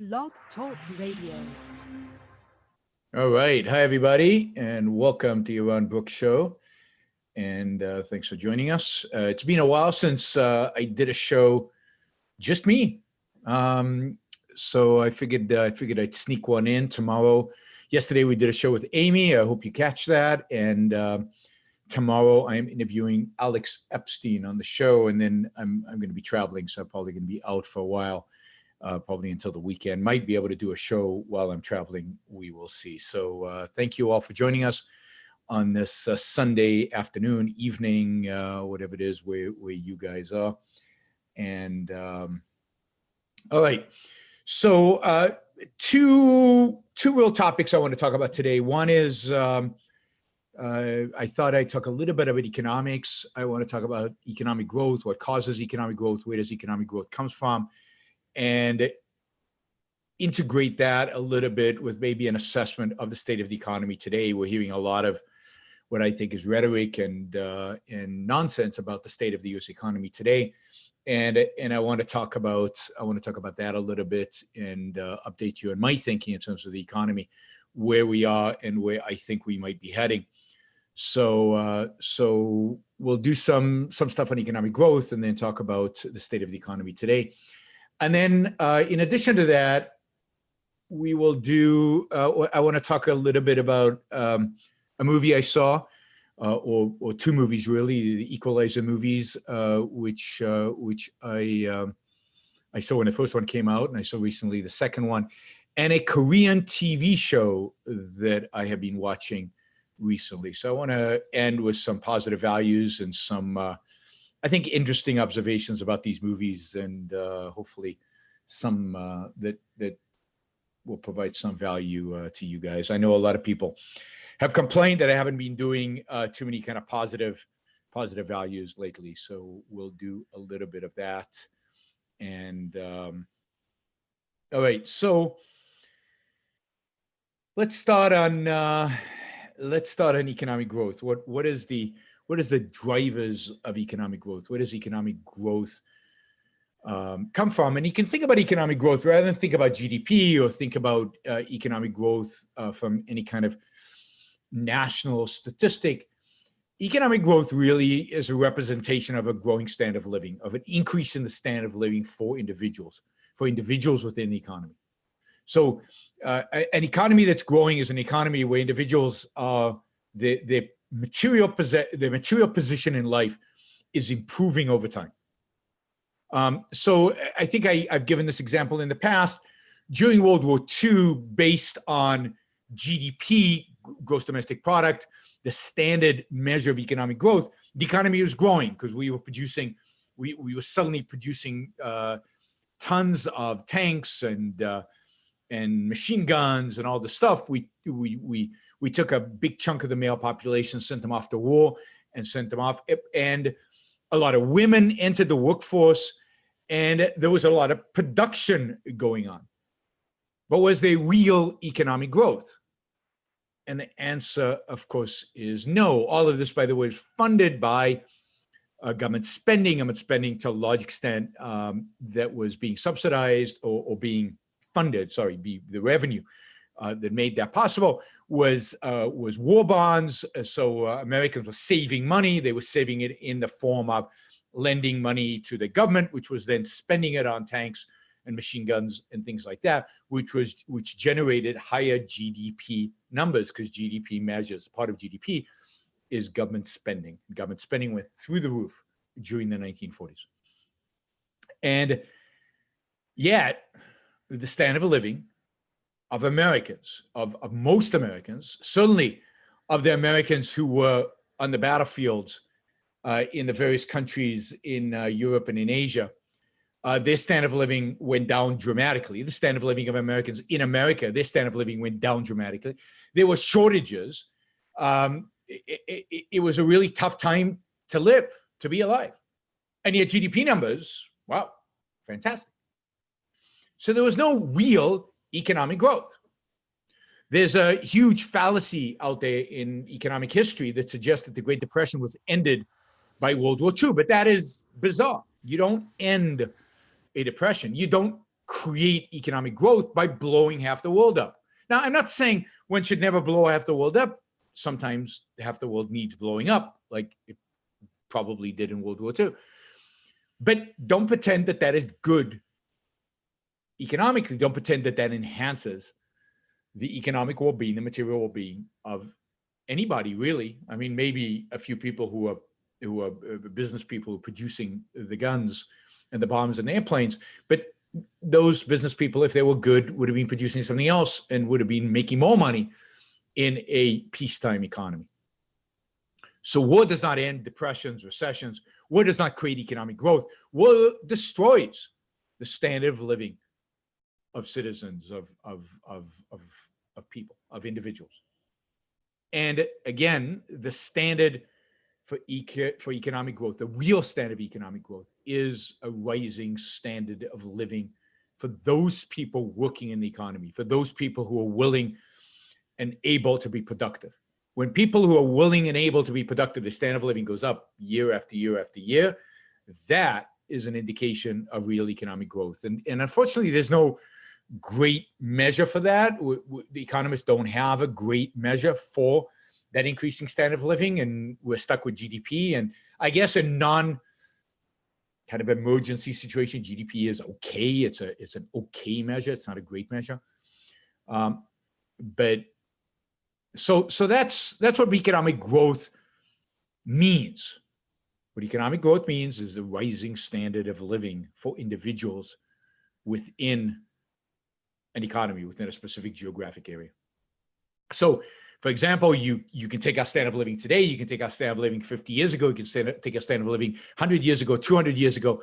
Blog Talk Radio. All right. Hi, everybody, and welcome to Yaron Brook Show. And thanks for joining us. It's been a while since I did a show, just me. So I figured I'd sneak one in tomorrow. Yesterday we did a show with Amy. I hope you catch that. And tomorrow I am interviewing Alex Epstein on the show, and then I'm going to be traveling, so I'm probably going to be out for a while. Probably until the weekend. Might be able to do a show while I'm traveling. We will see. So thank you all for joining us on this Sunday afternoon, evening, whatever it is where you guys are. And all right. So two real topics I want to talk about today. One is I thought I'd talk a little bit about economics. I want to talk about economic growth, what causes economic growth, where does economic growth comes from, and integrate that a little bit with maybe an assessment of the state of the economy today. We're hearing a lot of what I think is rhetoric and nonsense about the state of the U.S. economy today, and I want to talk about that a little bit and update you on my thinking in terms of the economy, where we are and where I think we might be heading. So we'll do some stuff on economic growth and then talk about the state of the economy today. And then in addition to that, we will do, I want to talk a little bit about a movie I saw, or two movies really, the Equalizer Movies, which I saw when the first one came out, and I saw recently the second one, and a Korean TV show that I have been watching recently. So I want to end with some positive values and some I think interesting observations about these movies, and hopefully some that will provide some value to you guys. I know a lot of people have complained that I haven't been doing too many kind of positive values lately, so we'll do a little bit of that. And all right, so let's start on economic growth. What is the drivers of economic growth? Where does economic growth come from? And you can think about economic growth rather than think about GDP or think about economic growth from any kind of national statistic. Economic growth really is a representation of a growing standard of living, of an increase in the standard of living for individuals within the economy. So an economy that's growing is an economy where individuals are their material position in life is improving over time. So I think I've given this example in the past. During World War II, based on GDP, gross domestic product, the standard measure of economic growth, the economy was growing because we were suddenly producing tons of tanks and machine guns and all the stuff. We took a big chunk of the male population, sent them off to war, and a lot of women entered the workforce, and there was a lot of production going on. But was there real economic growth? And the answer, of course, is no. All of this, by the way, is funded by government spending to a large extent that was being subsidized or being funded. The revenue that made that possible was war bonds. So Americans were saving money. They were saving it in the form of lending money to the government, which was then spending it on tanks and machine guns and things like that, which generated higher GDP numbers, because GDP measures, part of GDP is government spending. Government spending went through the roof during the 1940s. And yet, the standard of living of Americans, of most Americans, certainly of the Americans who were on the battlefields in the various countries in Europe and in Asia, their standard of living went down dramatically. The standard of living of Americans in America, their standard of living went down dramatically. There were shortages. It was a really tough time to live, to be alive. And yet GDP numbers, wow, fantastic. So there was no real economic growth. There's a huge fallacy out there in economic history that suggests that the Great Depression was ended by World War II, but that is bizarre. You don't end a depression. You don't create economic growth by blowing half the world up. Now, I'm not saying one should never blow half the world up. Sometimes half the world needs blowing up, like it probably did in World War II. But don't pretend that that is good economically. Don't pretend that that enhances the economic well-being, the material well-being of anybody, really. I mean, maybe a few people who are business people producing the guns and the bombs and the airplanes, but those business people, if they were good, would have been producing something else and would have been making more money in a peacetime economy. So war does not end depressions, recessions. War does not create economic growth. War destroys the standard of living of citizens, of people, of individuals. And again, the standard for economic growth, the real standard of economic growth, is a rising standard of living for those people working in the economy, for those people who are willing and able to be productive. When people who are willing and able to be productive, the standard of living goes up year after year after year. That is an indication of real economic growth. And unfortunately, there's no great measure for that. The economists don't have a great measure for that increasing standard of living, and we're stuck with GDP. And I guess a non kind of emergency situation, GDP is okay. It's an okay measure. It's not a great measure. But so that's what economic growth means. What economic growth means is the rising standard of living for individuals within an economy, within a specific geographic area. So, for example, you can take our standard of living today, you can take our standard of living 50 years ago, you can take our standard of living 100 years ago, 200 years ago,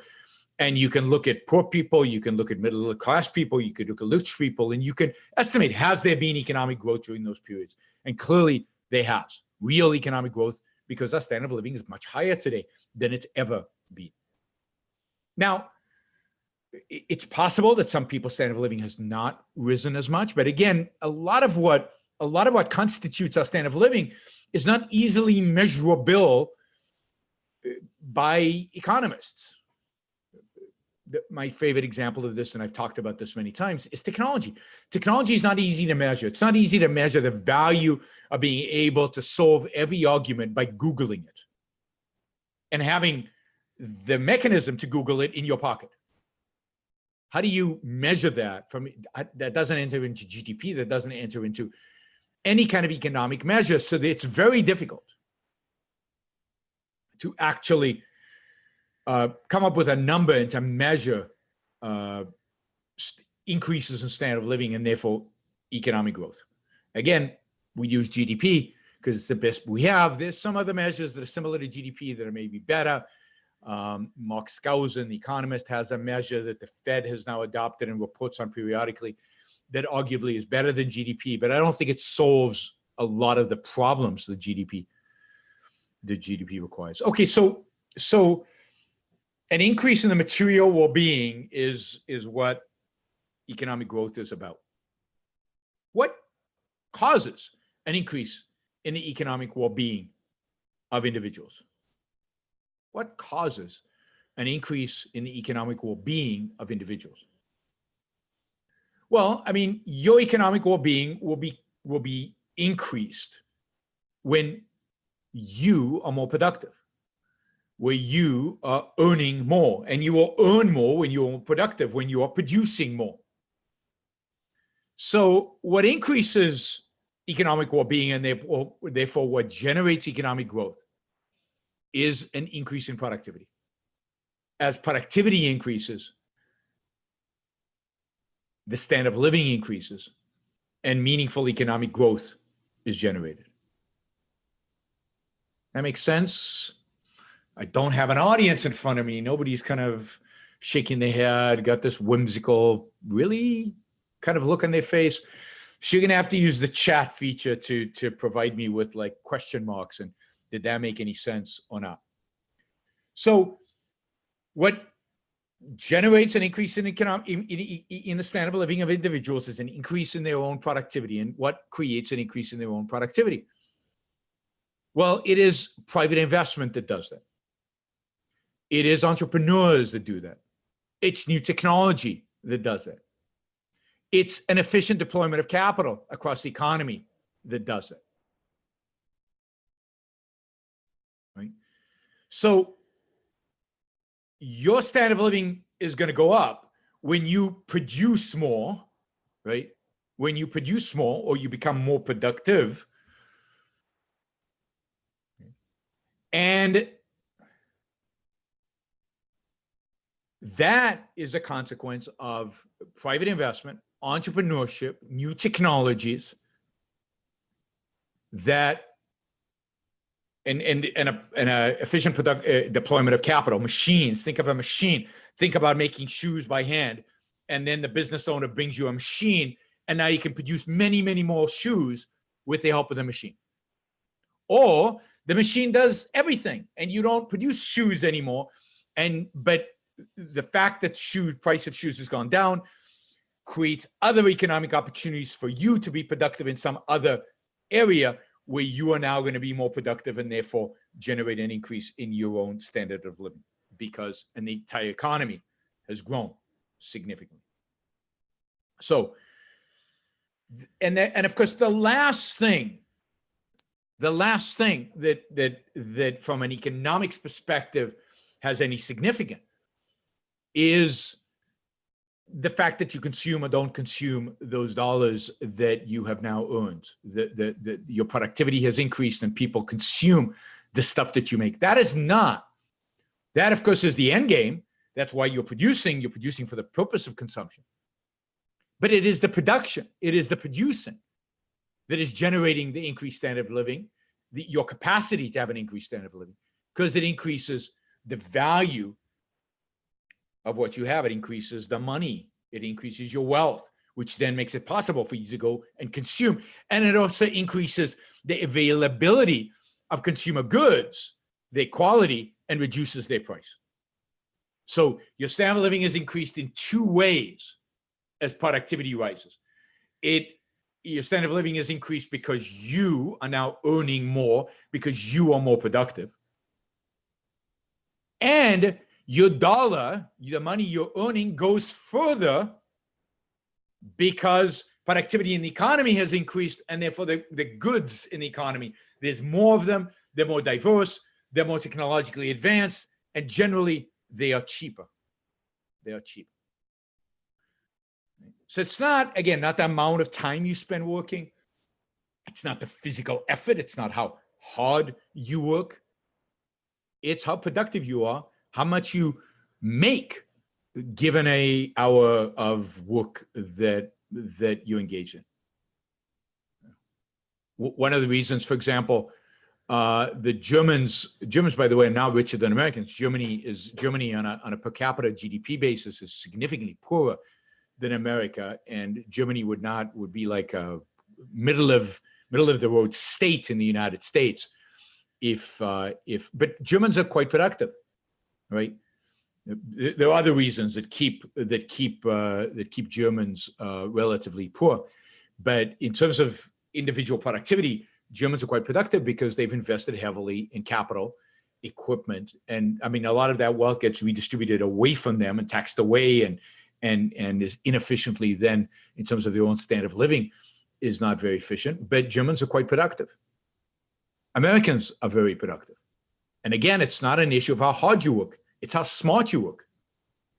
and you can look at poor people, you can look at middle class people, you could look at rich people, and you can estimate, has there been economic growth during those periods? And clearly there has real economic growth, because our standard of living is much higher today than it's ever been. Now, it's possible that some people's standard of living has not risen as much, but again, a lot of what constitutes our standard of living is not easily measurable by economists. My favorite example of this, and I've talked about this many times, is technology. Technology is not easy to measure. It's not easy to measure the value of being able to solve every argument by Googling it and having the mechanism to Google it in your pocket. How do you measure that? That doesn't enter into GDP, that doesn't enter into any kind of economic measure. So it's very difficult to actually come up with a number and to measure increases in standard of living and therefore economic growth. Again, we use GDP because it's the best we have. There's some other measures that are similar to GDP that are maybe better. Mark Skousen, the economist, has a measure that the Fed has now adopted and reports on periodically that arguably is better than GDP, but I don't think it solves a lot of the problems that GDP requires. Okay, so an increase in the material well-being is what economic growth is about. What causes an increase in the economic well-being of individuals? What causes an increase in the economic well-being of individuals? Well, I mean, your economic well-being will be increased when you are more productive, where you are earning more, and you will earn more when you are more productive, when you are producing more. So what increases economic well-being and therefore what generates economic growth is an increase in productivity. As productivity increases, the standard of living increases, and meaningful economic growth is generated. That makes sense? I don't have an audience in front of me. Nobody's kind of shaking their head, got this whimsical, really kind of look on their face. So you're going to have to use the chat feature to provide me with like question marks and did that make any sense or not? So what generates an increase in the standard of living of individuals is an increase in their own productivity. And what creates an increase in their own productivity? Well, it is private investment that does that. It is entrepreneurs that do that. It's new technology that does that. It's an efficient deployment of capital across the economy that does it. Right? So your standard of living is going to go up when you produce more, right? When you produce more or you become more productive. And that is a consequence of private investment, entrepreneurship, new technologies that and a efficient deployment of capital, machines. Think of a machine. Think about making shoes by hand, and then the business owner brings you a machine, and now you can produce many, many more shoes with the help of the machine. Or the machine does everything, and you don't produce shoes anymore. But the fact that price of shoes has gone down creates other economic opportunities for you to be productive in some other area where you are now going to be more productive and therefore generate an increase in your own standard of living because the entire economy has grown significantly. So, and of course, the last thing that from an economics perspective has any significance is the fact that you consume or don't consume those dollars that you have now earned. Your productivity has increased and people consume the stuff that you make. That, of course, is the end game. That's why you're producing for the purpose of consumption. But it is the production, it is the producing that is generating the increased standard of living, your capacity to have an increased standard of living, because it increases the value of what you have. It increases the money. It increases your wealth, which then makes it possible for you to go and consume. And it also increases the availability of consumer goods, their quality, and reduces their price. So your standard of living is increased in two ways as productivity rises. Your standard of living is increased because you are now earning more because you are more productive. And your dollar, the money you're earning, goes further because productivity in the economy has increased, and therefore the goods in the economy, there's more of them, they're more diverse, they're more technologically advanced, and generally they are cheaper. They are cheaper. So it's not, again, not the amount of time you spend working. It's not the physical effort. It's not how hard you work. It's how productive you are, how much you make given an hour of work that you engage in. One of the reasons, for example, the Germans, by the way, are now richer than Americans. Germany on a per capita GDP basis is significantly poorer than America, and Germany would be like a middle of the road state in the United States but Germans are quite productive, right? There are other reasons that keep Germans relatively poor, but in terms of individual productivity, Germans are quite productive because they've invested heavily in capital, equipment, and I mean a lot of that wealth gets redistributed away from them and taxed away and is inefficiently then in terms of their own standard of living is not very efficient. But Germans are quite productive. Americans are very productive. And again, it's not an issue of how hard you work. It's how smart you work.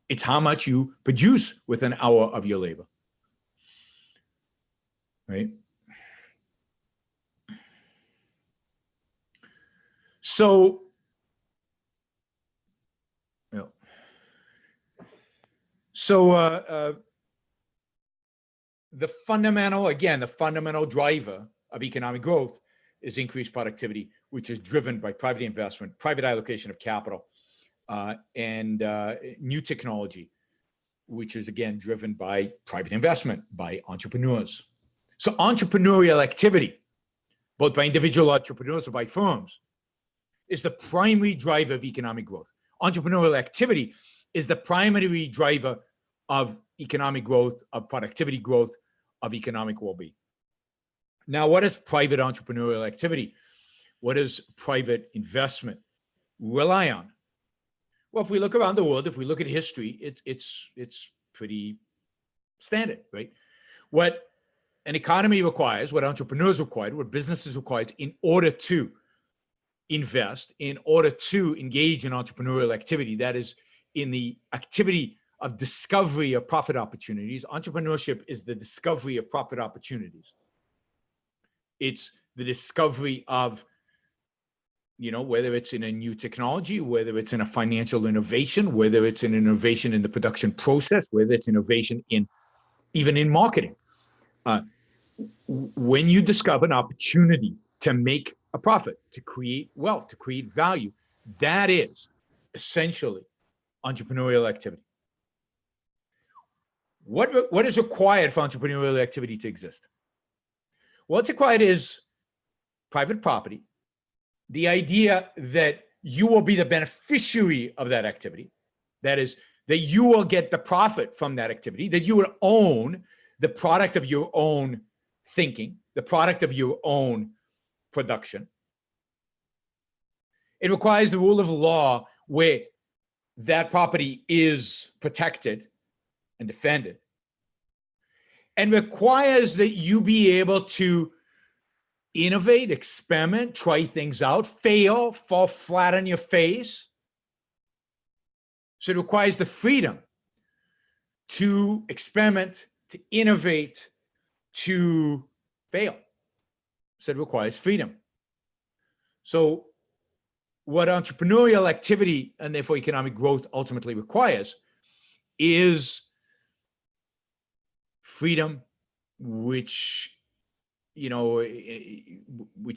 It's how much you produce with an hour of your labor. Right? So, the fundamental driver of economic growth is increased productivity, which is driven by private investment, private allocation of capital, and new technology, which is again driven by private investment, by entrepreneurs. So entrepreneurial activity, both by individual entrepreneurs or by firms, is the primary driver of economic growth. Entrepreneurial activity is the primary driver of economic growth, of productivity growth, of economic well-being. Now, what is private entrepreneurial activity? What does private investment rely on? Well, if we look around the world, if we look at history, it's pretty standard, right? what an economy requires, what entrepreneurs require, what businesses require in order to invest, in order to engage in entrepreneurial activity, that is in the activity of discovery of profit opportunities. Entrepreneurship is the discovery of profit opportunities. It's the discovery of, whether it's in a new technology, whether it's in a financial innovation, whether it's an innovation in the production process, whether it's innovation even in marketing. When you discover an opportunity to make a profit, to create wealth, to create value, that is essentially entrepreneurial activity. What is required for entrepreneurial activity to exist? What's required is private property, the idea that you will be the beneficiary of that activity, that is, that you will get the profit from that activity, that you will own the product of your own thinking, the product of your own production. It requires the rule of law where that property is protected and defended, and requires that you be able to innovate, experiment, try things out, fail, fall flat on your face. So it requires the freedom to experiment, to innovate, to fail. So it requires freedom. So what entrepreneurial activity and therefore economic growth ultimately requires is freedom, which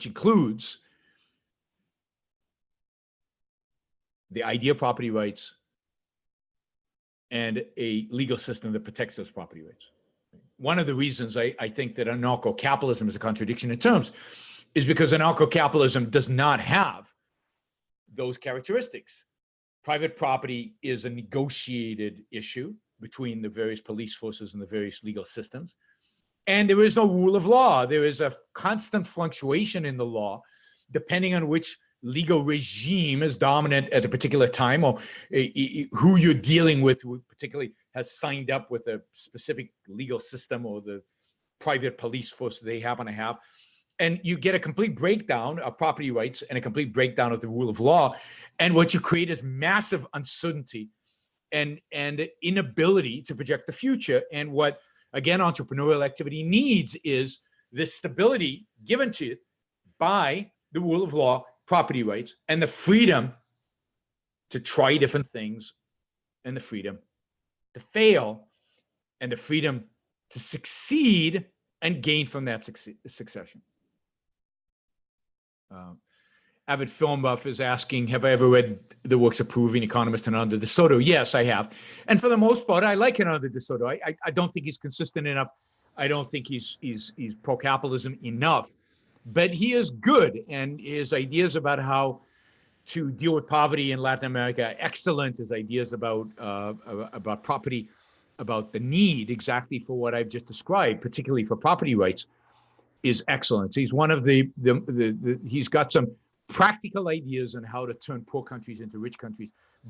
includes the idea of property rights and a legal system that protects those property rights. One of the reasons I think that anarcho-capitalism is a contradiction in terms is because anarcho-capitalism does not have those characteristics. Private property is a negotiated issue between the various police forces and the various legal systems. And there is no rule of law. There is a constant fluctuation in the law, depending on which legal regime is dominant at a particular time, or who you're dealing with, who particularly has signed up with a specific legal system or the private police force they happen to have. And you get a complete breakdown of property rights and a complete breakdown of the rule of law. And what you create is massive uncertainty and inability to project the future. And what, again, entrepreneurial activity needs is this stability given to it by the rule of law, property rights, and the freedom to try different things, and the freedom to fail, and the freedom to succeed and gain from that succession. Avid film buff is asking, have I ever read the works of Peruvian economist Hernando de Soto? Yes, I have. And for the most part, I like Hernando de Soto. I don't think he's consistent enough. I don't think he's pro-capitalism enough. But he is good, and his ideas about how to deal with poverty in Latin America are excellent. His ideas about property, about the need exactly for what I've just described, particularly for property rights, is excellent. He's one of he's got some practical ideas on how to turn poor countries into rich countries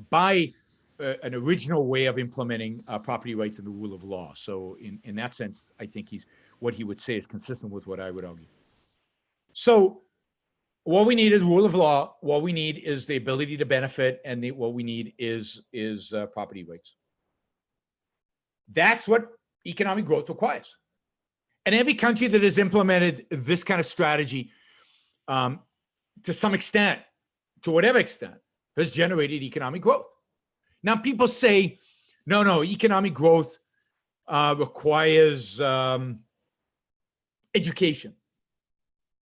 by an original way of implementing property rights and the rule of law. So in that sense, I think what he would say is consistent with what I would argue. So what we need is rule of law. What we need is the ability to benefit, and what we need is property rights. That's what economic growth requires. And every country that has implemented this kind of strategy, to some extent, to whatever extent, has generated economic growth. Now, people say, no, economic growth requires education.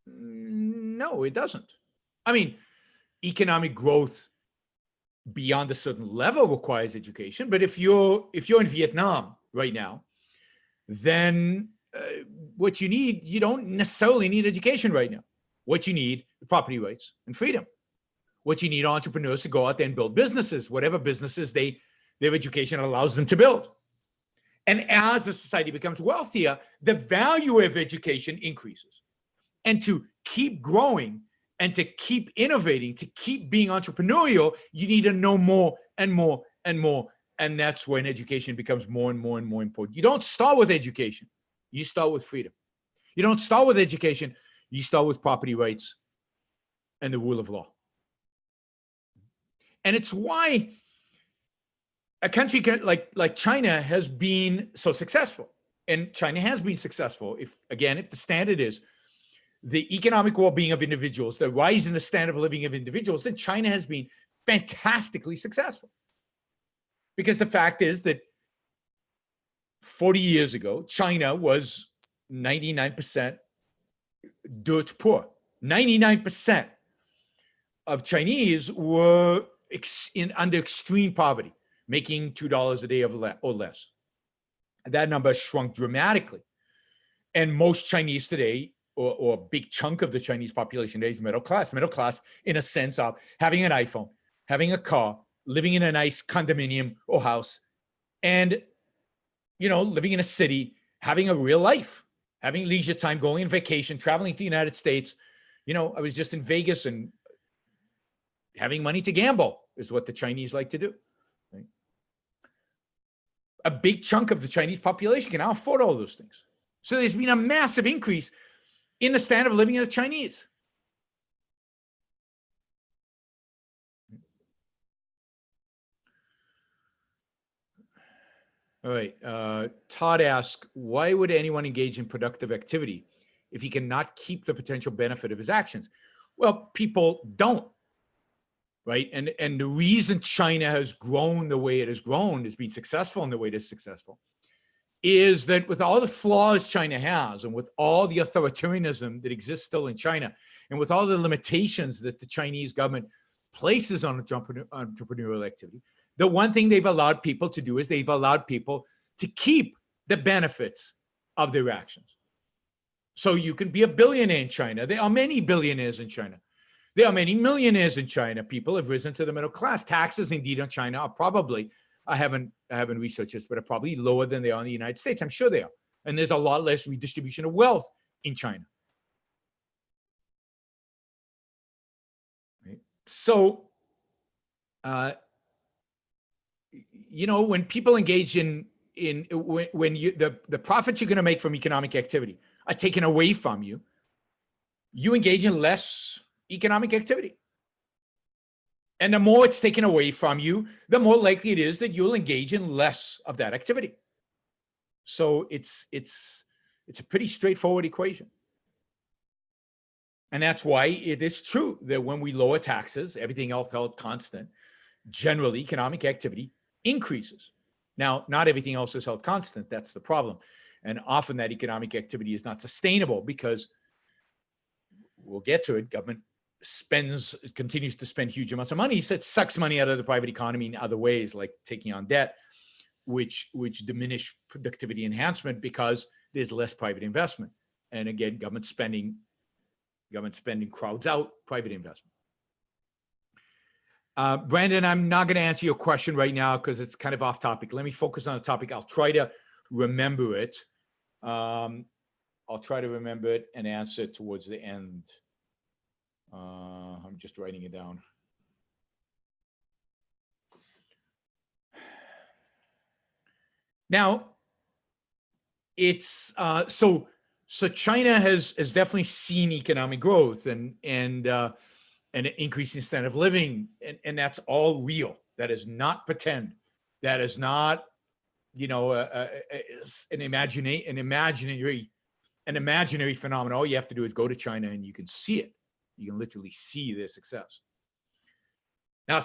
No, it doesn't. I mean, economic growth beyond a certain level requires education. But if you're in Vietnam right now, then what you don't necessarily need education right now. What you need is property rights and freedom. What you need are entrepreneurs to go out there and build businesses, whatever businesses their education allows them to build. And as the society becomes wealthier, the value of education increases. And to keep growing and to keep innovating, to keep being entrepreneurial, you need to know more and more and more. And that's when education becomes more and more and more important. You don't start with education. You start with freedom. You don't start with education. You start with property rights and the rule of law. And it's why a country like China has been so successful. And China has been successful if the standard is the economic well-being of individuals, the rise in the standard of living of individuals, then China has been fantastically successful. Because the fact is that 40 years ago, China was 99% dirt poor. 99% of Chinese were under extreme poverty, making $2 a day or less. That number shrunk dramatically. And most Chinese today, or a big chunk of the Chinese population today, is middle class. Middle class in a sense of having an iPhone, having a car, living in a nice condominium or house, and living in a city, having a real life, having leisure time, going on vacation, traveling to the United States. I was just in Vegas, and having money to gamble is what the Chinese like to do. Right? A big chunk of the Chinese population can now afford all those things. So there's been a massive increase in the standard of living of the Chinese. All right. Todd asks, why would anyone engage in productive activity if he cannot keep the potential benefit of his actions? Well, people don't, right? And the reason China has grown the way it has grown, has been successful in the way it is successful, is that with all the flaws China has, and with all the authoritarianism that exists still in China, and with all the limitations that the Chinese government places on entrepreneurial activity, the one thing they've allowed people to do is they've allowed people to keep the benefits of their actions. So you can be a billionaire in China. There are many billionaires in China. There are many millionaires in China. People have risen to the middle class. Taxes, indeed, on China are probably, I haven't researched this, but are probably lower than they are in the United States. I'm sure they are. And there's a lot less redistribution of wealth in China. Right? So, when people engage when the profits you're going to make from economic activity are taken away from you, you engage in less economic activity. And the more it's taken away from you, the more likely it is that you'll engage in less of that activity. So it's a pretty straightforward equation. And that's why it is true that when we lower taxes, everything else held constant, generally economic activity increases. Now, not everything else is held constant. That's the problem. And often that economic activity is not sustainable because, we'll get to it, government continues to spend huge amounts of money. So it sucks money out of the private economy in other ways, like taking on debt, which diminish productivity enhancement because there's less private investment. And again, government spending crowds out private investment. Brandon, I'm not going to answer your question right now because it's kind of off topic. Let me focus on the topic. I'll try to remember it. I'll try to remember it and answer it towards the end. I'm just writing it down. Now, it's so China has definitely seen economic growth and an increasing standard of living, and that's all real. That is not pretend. That is not, an imaginary phenomenon. All you have to do is go to China and you can see it. You can literally see their success. Now,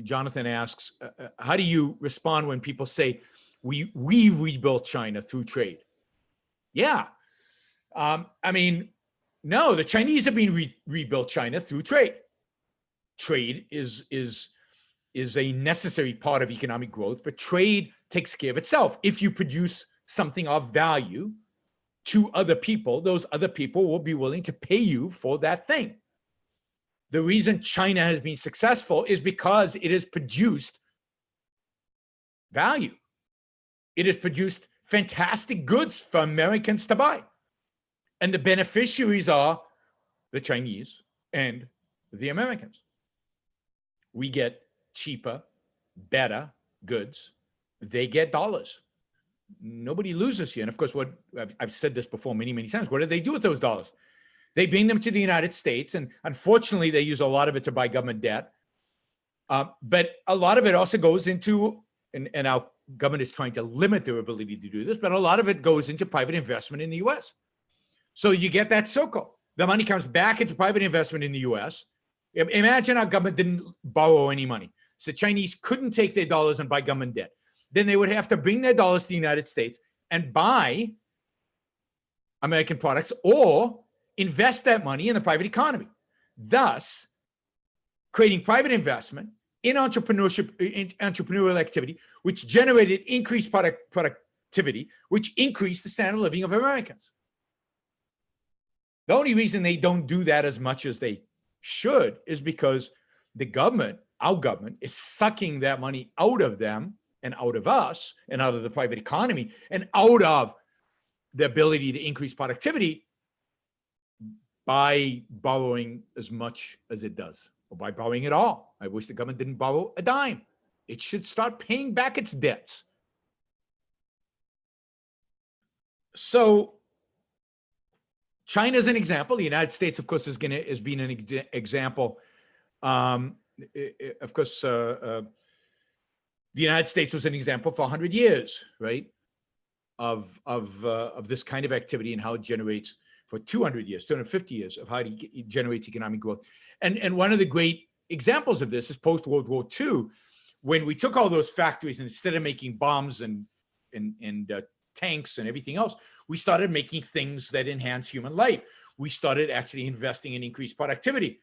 Jonathan asks, how do you respond when people say we rebuilt China through trade? Yeah, no, the Chinese have been rebuilt China through trade. Trade is a necessary part of economic growth, but trade takes care of itself. If you produce something of value to other people, those other people will be willing to pay you for that thing. The reason China has been successful is because it has produced value. It has produced fantastic goods for Americans to buy. And the beneficiaries are the Chinese and the Americans. We get cheaper, better goods. They get dollars. Nobody loses here. And of course, what I've said this before many, many times, what do they do with those dollars? They bring them to the United States. And unfortunately, they use a lot of it to buy government debt. But a lot of it also goes into, and our government is trying to limit their ability to do this, but a lot of it goes into private investment in the US. So you get that circle. The money comes back into private investment in the US. Imagine our government didn't borrow any money. So Chinese couldn't take their dollars and buy government debt. Then they would have to bring their dollars to the United States and buy American products or invest that money in the private economy, thus creating private investment in entrepreneurial activity, which generated increased productivity, which increased the standard of living of Americans. The only reason they don't do that as much as they should is because the government, our government, is sucking that money out of them and out of us and out of the private economy and out of the ability to increase productivity by borrowing as much as it does, or by borrowing it all. I wish the government didn't borrow a dime. It should start paying back its debts. So China is an example. The United States, of course, has been an example. Of course, the United States was an example for 100 years, right, of this kind of activity and how it generates, for 200 years, 250 years, of how it generates economic growth. And one of the great examples of this is post-World War II, when we took all those factories and instead of making bombs and tanks and everything else, we started making things that enhance human life. We started actually investing in increased productivity.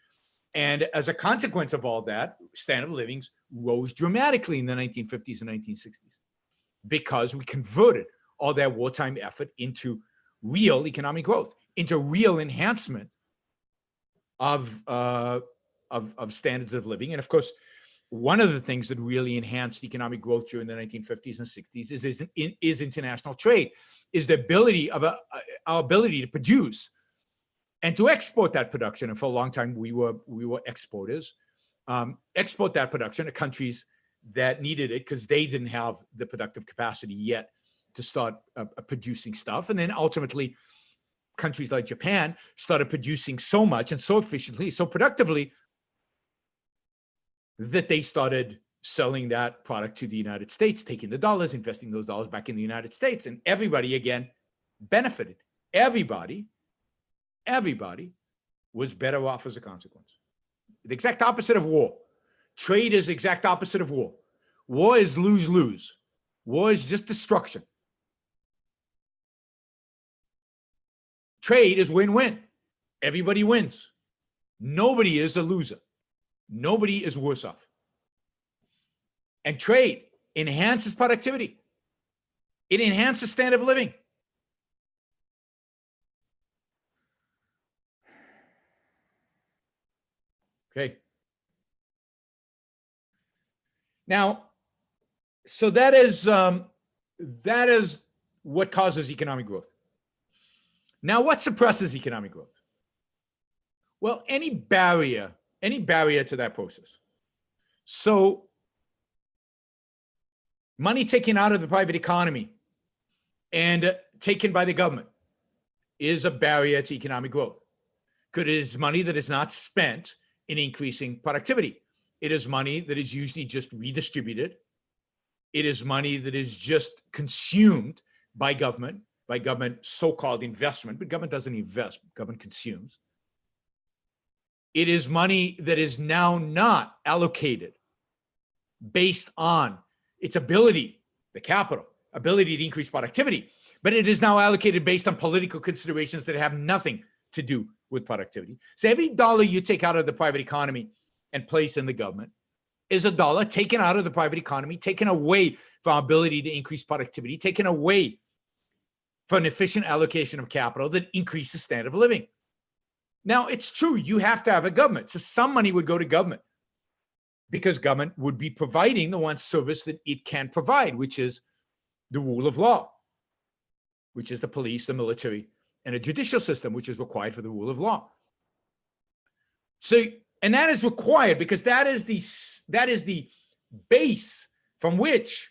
And as a consequence of all that, standard of living rose dramatically in the 1950s and 1960s because we converted all that wartime effort into real economic growth, into real enhancement of standards of living. And of course, one of the things that really enhanced economic growth during the 1950s and 60s is international trade, is the ability of our ability to produce and to export that production. And for a long time, we were exporters, export that production to countries that needed it because they didn't have the productive capacity yet to start producing stuff. And then ultimately, countries like Japan started producing so much and so efficiently, so productively, that they started selling that product to the United States, taking the dollars, investing those dollars back in the United States. And everybody, again, benefited. Everybody was better off as a consequence. The exact opposite of war. Trade is the exact opposite of war. War is lose-lose. War is just destruction. Trade is win-win. Everybody wins. Nobody is a loser. Nobody is worse off. And trade enhances productivity. It enhances standard of living. Okay. Now, so that is what causes economic growth. Now, what suppresses economic growth? Well, any barrier to that process. So money taken out of the private economy and taken by the government is a barrier to economic growth. Because it is money that is not spent in increasing productivity. It is money that is usually just redistributed. It is money that is just consumed by government so-called investment, but government doesn't invest, government consumes. It is money that is now not allocated based on its ability, the capital, ability to increase productivity, but it is now allocated based on political considerations that have nothing to do with productivity. So every dollar you take out of the private economy and place in the government is a dollar taken out of the private economy, taken away from our ability to increase productivity, taken away from an efficient allocation of capital that increases standard of living. Now, it's true, you have to have a government. So some money would go to government because government would be providing the one service that it can provide, which is the rule of law, which is the police, the military, and a judicial system, which is required for the rule of law. So, and that is required because that is the base from which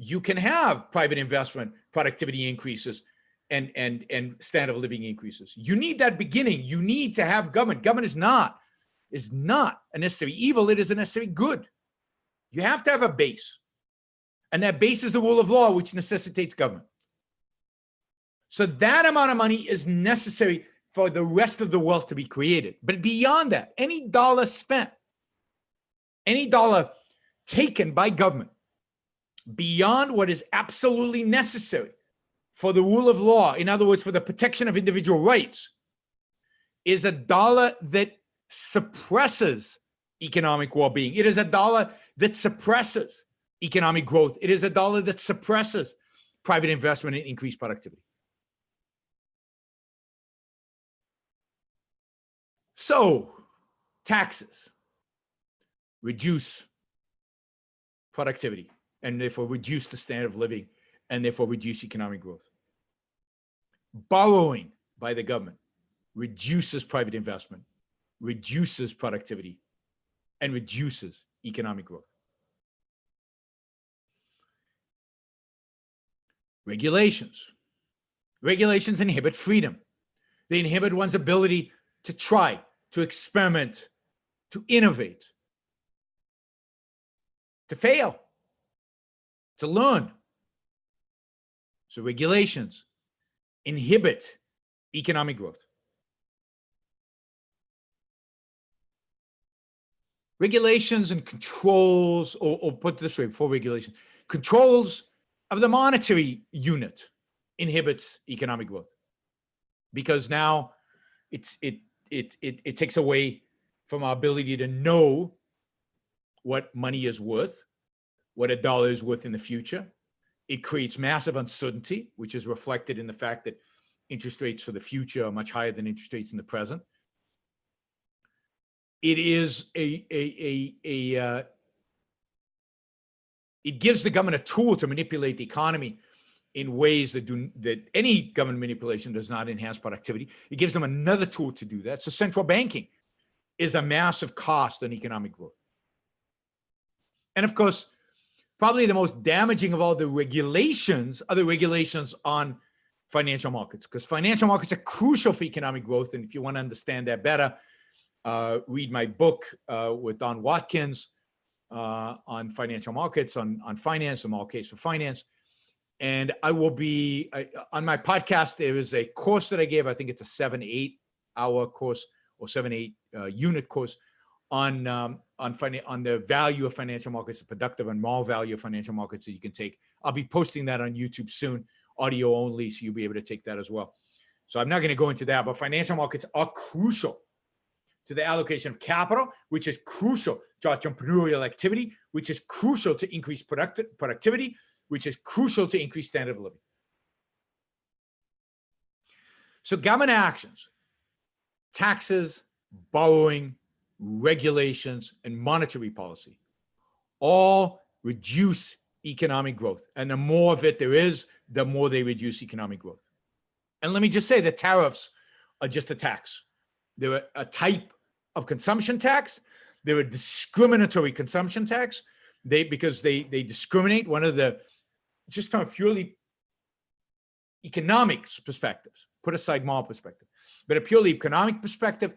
you can have private investment, productivity increases, and standard of living increases. You need that beginning. You need to have government. Government is not a necessary evil. It is a necessary good. You have to have a base. And that base is the rule of law, which necessitates government. So that amount of money is necessary for the rest of the wealth to be created. But beyond that, any dollar spent, any dollar taken by government beyond what is absolutely necessary for the rule of law, in other words, for the protection of individual rights, is a dollar that suppresses economic well-being. It is a dollar that suppresses economic growth. It is a dollar that suppresses private investment and increased productivity. So, taxes reduce productivity and therefore reduce the standard of living and therefore reduce economic growth. Borrowing by the government reduces private investment, reduces productivity, and reduces economic growth. Regulations. Regulations inhibit freedom. They inhibit one's ability to try, to experiment, to innovate, to fail, to learn. So regulations inhibit economic growth. Regulations and controls, or put it this way, before regulation, controls of the monetary unit inhibits economic growth, because now it takes away from our ability to know what money is worth, what a dollar is worth in the future. It creates massive uncertainty, which is reflected in the fact that interest rates for the future are much higher than interest rates in the present. It is it gives the government a tool to manipulate the economy in ways that any government manipulation does not enhance productivity. It gives them another tool to do that. So central banking is a massive cost on economic growth. And of course, probably the most damaging of all the regulations are the regulations on financial markets, because financial markets are crucial for economic growth. And if you want to understand that better, read my book with Don Watkins on financial markets, on finance, the Moral Case for Finance. And I will be on my podcast. There is a course that I gave. I think it's a 7-8 hour course or 7-8 unit course on the value of financial markets, the productive and moral value of financial markets that you can take. I'll be posting that on YouTube soon, audio only, so you'll be able to take that as well. So I'm not going to go into that, but financial markets are crucial to the allocation of capital, which is crucial to entrepreneurial activity, which is crucial to increase productivity, which is crucial to increase standard of living. So government actions, taxes, borrowing, regulations, and monetary policy all reduce economic growth. And the more of it there is, the more they reduce economic growth. And let me just say that tariffs are just a tax. They're a type of consumption tax. They're a discriminatory consumption tax. Because they discriminate. One of the, just from a purely economic perspectives, put aside moral perspective, but a purely economic perspective,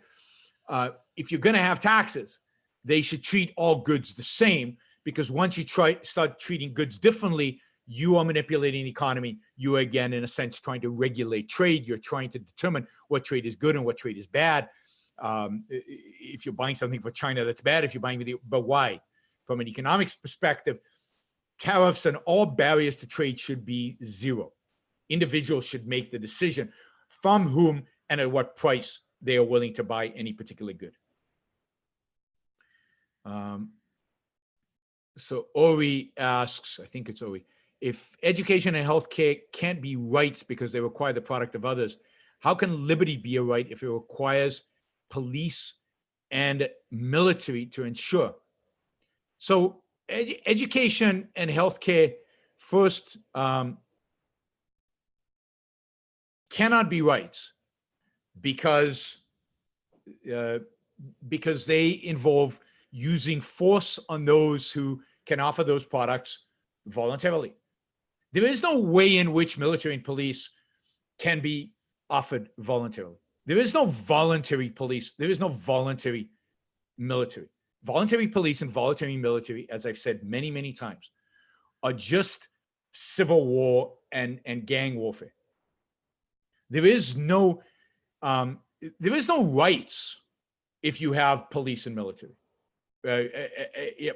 if you're going to have taxes, they should treat all goods the same, because once you start treating goods differently, you are manipulating the economy. You are, again, in a sense, trying to regulate trade. You're trying to determine what trade is good and what trade is bad. If you're buying something for China, that's bad. If you're buying but why? From an economics perspective, tariffs and all barriers to trade should be zero. Individuals should make the decision from whom and at what price they are willing to buy any particular good. So Ori asks, I think it's Ori, if education and healthcare can't be rights because they require the product of others, how can liberty be a right if it requires police and military to ensure? So education and healthcare first cannot be rights because they involve using force on those who can offer those products voluntarily. There is no way in which military and police can be offered voluntarily. There is no voluntary police. There is no voluntary military. Voluntary police and voluntary military, as I've said many, many times, are just civil war and gang warfare. There is no rights if you have police and military,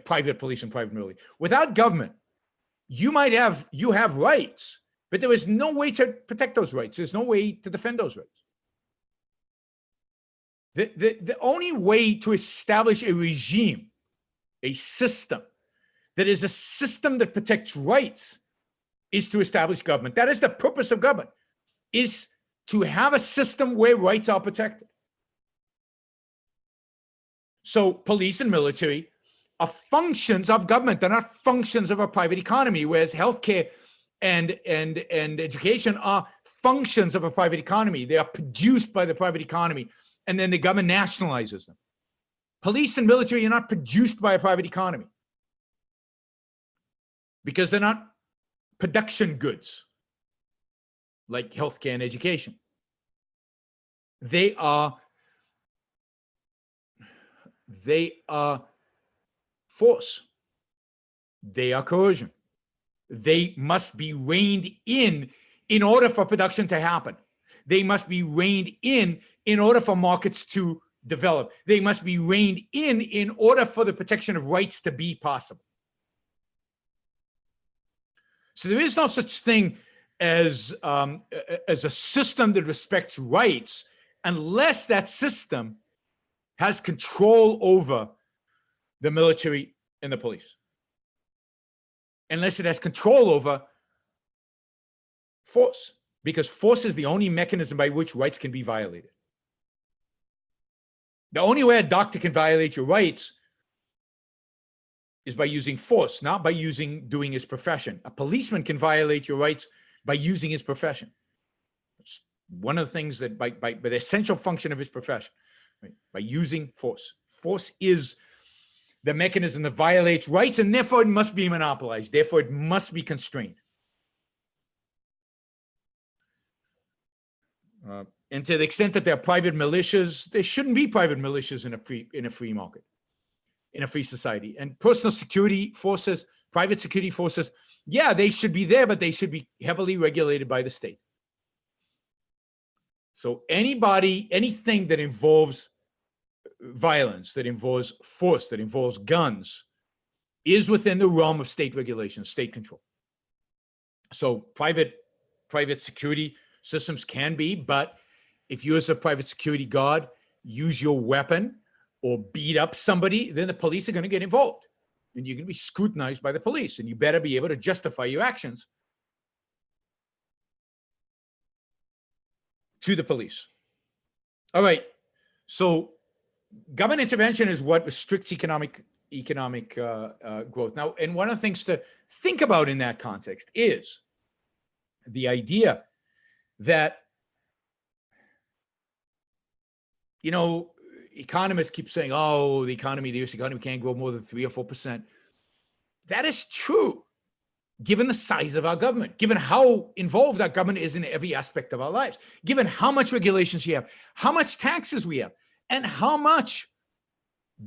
private police and private military. Without government, you have rights, but there is no way to protect those rights. There's no way to defend those rights. The only way to establish a regime, a system that is a system that protects rights, is to establish government. That is the purpose of government, is to have a system where rights are protected. So police and military are functions of government. They're not functions of a private economy, whereas healthcare and education are functions of a private economy. They are produced by the private economy, and then the government nationalizes them. Police and military are not produced by a private economy because they're not production goods like healthcare and education. They are force. They are coercion. They must be reined in order for production to happen. They must be reined in order for markets to develop. They must be reined in order for the protection of rights to be possible. So there is no such thing as a system that respects rights unless that system has control over the military and the police. Unless it has control over force, because force is the only mechanism by which rights can be violated. The only way a doctor can violate your rights is by using force, not by doing his profession. A policeman can violate your rights by using his profession. It's one of the things that by the essential function of his profession, right? By using force. Force is the mechanism that violates rights, and therefore it must be monopolized. Therefore it must be constrained. And to the extent that there are private militias, there shouldn't be private militias in a free market, in a free society. And personal security forces, private security forces, yeah, they should be there, but they should be heavily regulated by the state. So anything that involves violence, that involves force, that involves guns, is within the realm of state regulation, state control. So private security systems can be, but if you as a private security guard use your weapon or beat up somebody, then the police are going to get involved. And you're going to be scrutinized by the police, and you better be able to justify your actions to the police. All right. So government intervention is what restricts economic growth. Now, and one of the things to think about in that context is the idea that, economists keep saying, oh, the US economy can't grow more than 3 or 4%. That is true, given the size of our government, given how involved our government is in every aspect of our lives, given how much regulations you have, how much taxes we have, and how much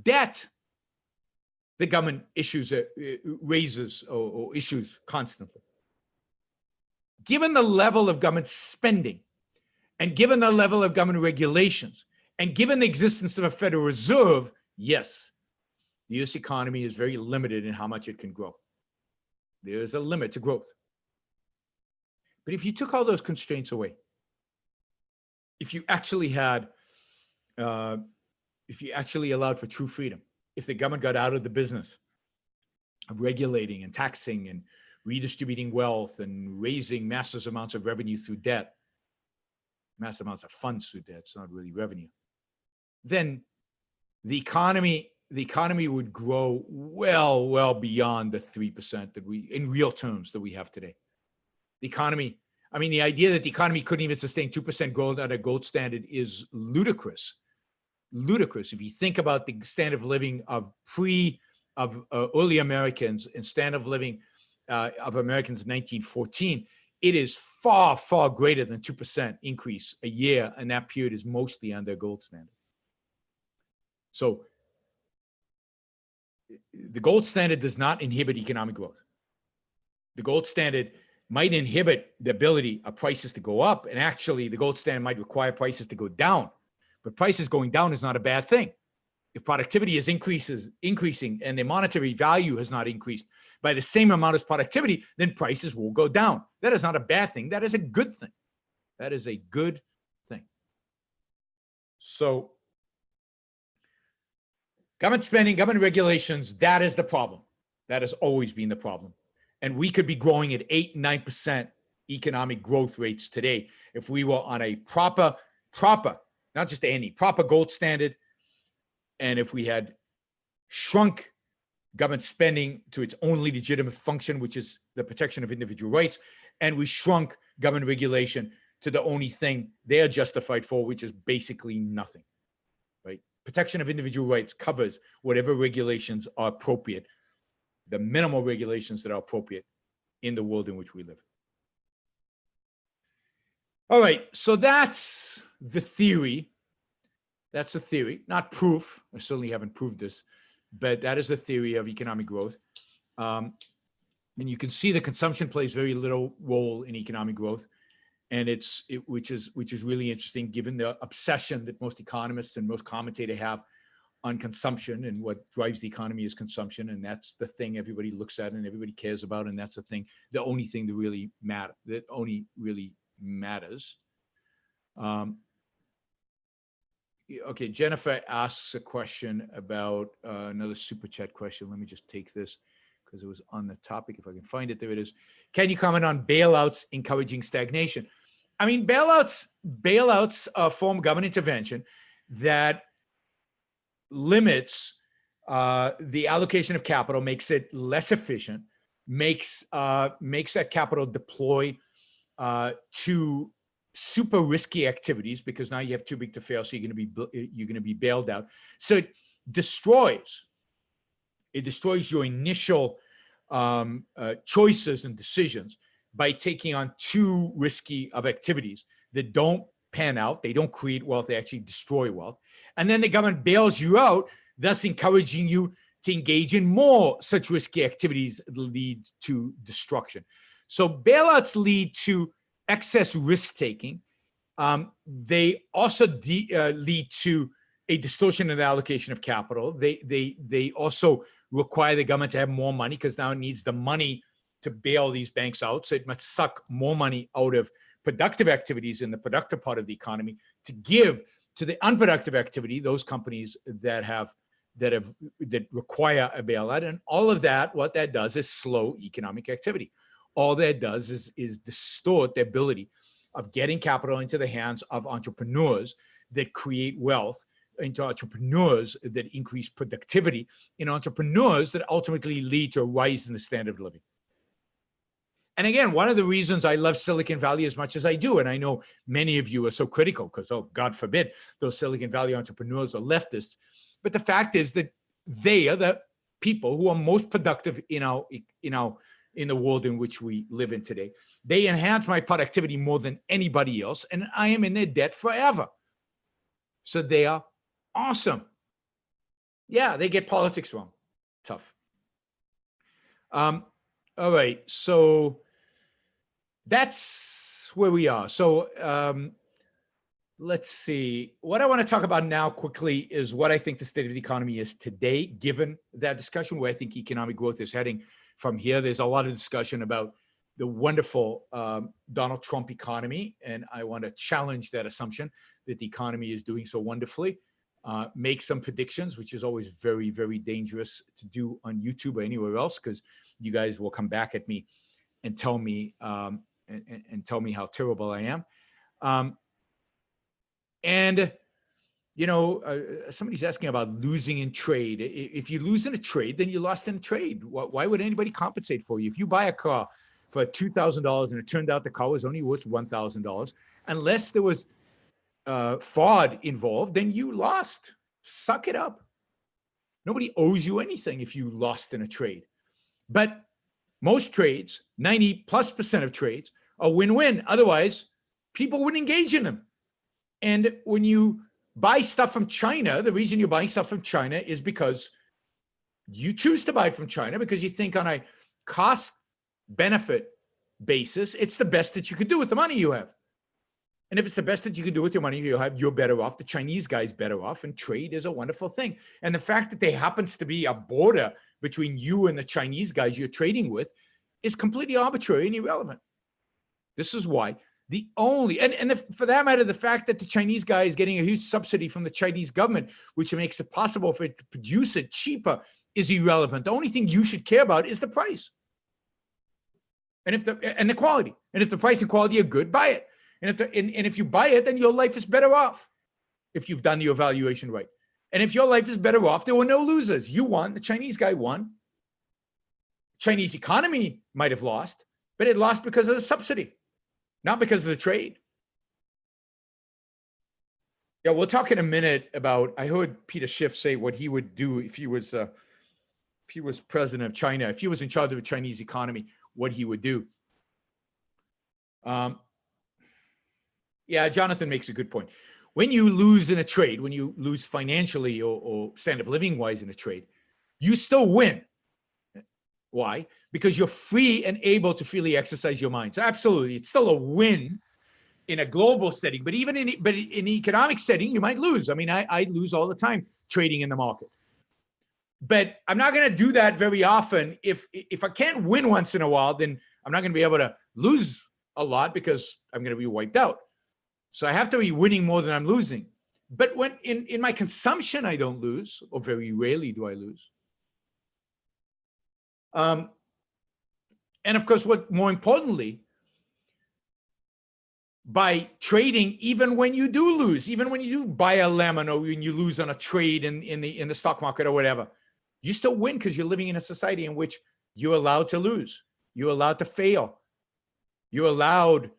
debt the government raises or issues constantly. Given the level of government spending, and given the level of government regulations, and given the existence of a Federal Reserve, yes, the U.S. economy is very limited in how much it can grow. There is a limit to growth. But if you took all those constraints away, if you actually allowed for true freedom, if the government got out of the business of regulating and taxing and redistributing wealth and raising massive amounts of revenue through debt, massive amounts of funds through debt, it's not really revenue, then the economy would grow well beyond the 3% that in real terms that we have today. The idea that the economy couldn't even sustain 2% growth at a gold standard is ludicrous. Ludicrous. If you think about the standard of living of early Americans and standard of living of Americans in 1914, it is far, far greater than 2% increase a year, and that period is mostly under gold standard. So the gold standard does not inhibit economic growth. The gold standard might inhibit the ability of prices to go up, and actually the gold standard might require prices to go down. But prices going down is not a bad thing. If productivity is increasing and the monetary value has not increased by the same amount as productivity, then prices will go down. That is not a bad thing. That is a good thing. That is a good thing. So government spending, government regulations, that is the problem. That has always been the problem. And we could be growing at 8, 9% economic growth rates today if we were on a proper, not just any, proper gold standard. And if we had shrunk government spending to its only legitimate function, which is the protection of individual rights, and we shrunk government regulation to the only thing they are justified for, which is basically nothing, right? Protection of individual rights covers whatever regulations are appropriate, the minimal regulations that are appropriate in the world in which we live. All right, so that's the theory. That's a theory, not proof. I certainly haven't proved this, but that is the theory of economic growth. And you can see the consumption plays very little role in economic growth. And which is really interesting given the obsession that most economists and most commentators have on consumption, and what drives the economy is consumption. And that's the thing everybody looks at and everybody cares about. And that's the only thing that really matters. Okay, Jennifer asks a question about another super chat question. Let me just take this because it was on the topic. If I can find it, there it is. Can you comment on bailouts encouraging stagnation? I mean, bailouts are a form of government intervention that limits the allocation of capital, makes it less efficient, makes that capital deploy to super risky activities, because now you have too big to fail, so you're going to be bailed out. So it destroys your initial choices and decisions by taking on too risky of activities that don't pan out. They don't create wealth, they actually destroy wealth. And then the government bails you out, thus encouraging you to engage in more such risky activities that lead to destruction. So bailouts lead to excess risk-taking. They also lead to a distortion in the allocation of capital. They also require the government to have more money, because now it needs the money to bail these banks out. So it must suck more money out of productive activities in the productive part of the economy to give to the unproductive activity, those companies that require a bailout. And all of that, what that does is slow economic activity. All that does is distort the ability of getting capital into the hands of entrepreneurs that create wealth, into entrepreneurs that increase productivity, in entrepreneurs that ultimately lead to a rise in the standard of living. And again, one of the reasons I love Silicon Valley as much as I do, and I know many of you are so critical because, oh, God forbid, those Silicon Valley entrepreneurs are leftists. But the fact is that they are the people who are most productive in the world in which we live in today. They enhance my productivity more than anybody else, and I am in their debt forever. So they are awesome. Yeah, they get politics wrong. Tough. All right, so that's where we are. So let's see. What I want to talk about now quickly is what I think the state of the economy is today, given that discussion, where I think economic growth is heading from here. There's a lot of discussion about the wonderful Donald Trump economy, and I want to challenge that assumption that the economy is doing so wonderfully. Make some predictions, which is always very, very dangerous to do on YouTube or anywhere else, because you guys will come back at me and tell me and tell me how terrible I am. Somebody's asking about losing in trade. If you lose in a trade, then you lost in a trade. Why would anybody compensate for you? If you buy a car for $2,000 and it turned out the car was only worth $1,000, unless there was fraud involved, then you lost. Suck it up. Nobody owes you anything if you lost in a trade. But Most trades, 90+% of trades, are win-win. Otherwise, people wouldn't engage in them. And when you buy stuff from China, the reason you're buying stuff from China is because you choose to buy it from China because you think on a cost benefit basis, it's the best that you could do with the money you have. And if it's the best that you can do with your money you have, you're better off. The Chinese guy's better off, and trade is a wonderful thing. And the fact that there happens to be a border between you and the Chinese guys you're trading with is completely arbitrary and irrelevant. This is why the only, for that matter, the fact that the Chinese guy is getting a huge subsidy from the Chinese government, which makes it possible for it to produce it cheaper, is irrelevant. The only thing you should care about is the price. And the quality. And if the price and quality are good, buy it. And if you buy it, then your life is better off if you've done your evaluation right. And if your life is better off, there were no losers. You won. The Chinese guy won. Chinese economy might have lost, but it lost because of the subsidy, not because of the trade. Yeah, we'll talk in a minute about, I heard Peter Schiff say what he would do if he was president of China, if he was in charge of the Chinese economy, what he would do. Yeah, Jonathan makes a good point. When you lose in a trade, when you lose financially or standard of living wise in a trade, you still win. Why? Because you're free and able to freely exercise your mind. So absolutely, it's still a win in a global setting, but even in an economic setting, you might lose. I mean, I lose all the time trading in the market. But I'm not going to do that very often. If I can't win once in a while, then I'm not going to be able to lose a lot because I'm going to be wiped out. So I have to be winning more than I'm losing. But when in my consumption, I don't lose, or very rarely do I lose. And of course, what more importantly, by trading, even when you do lose, even when you do buy a lemon or when you lose on a trade in the stock market or whatever, you still win because you're living in a society in which you're allowed to lose. You're allowed to fail. You're allowed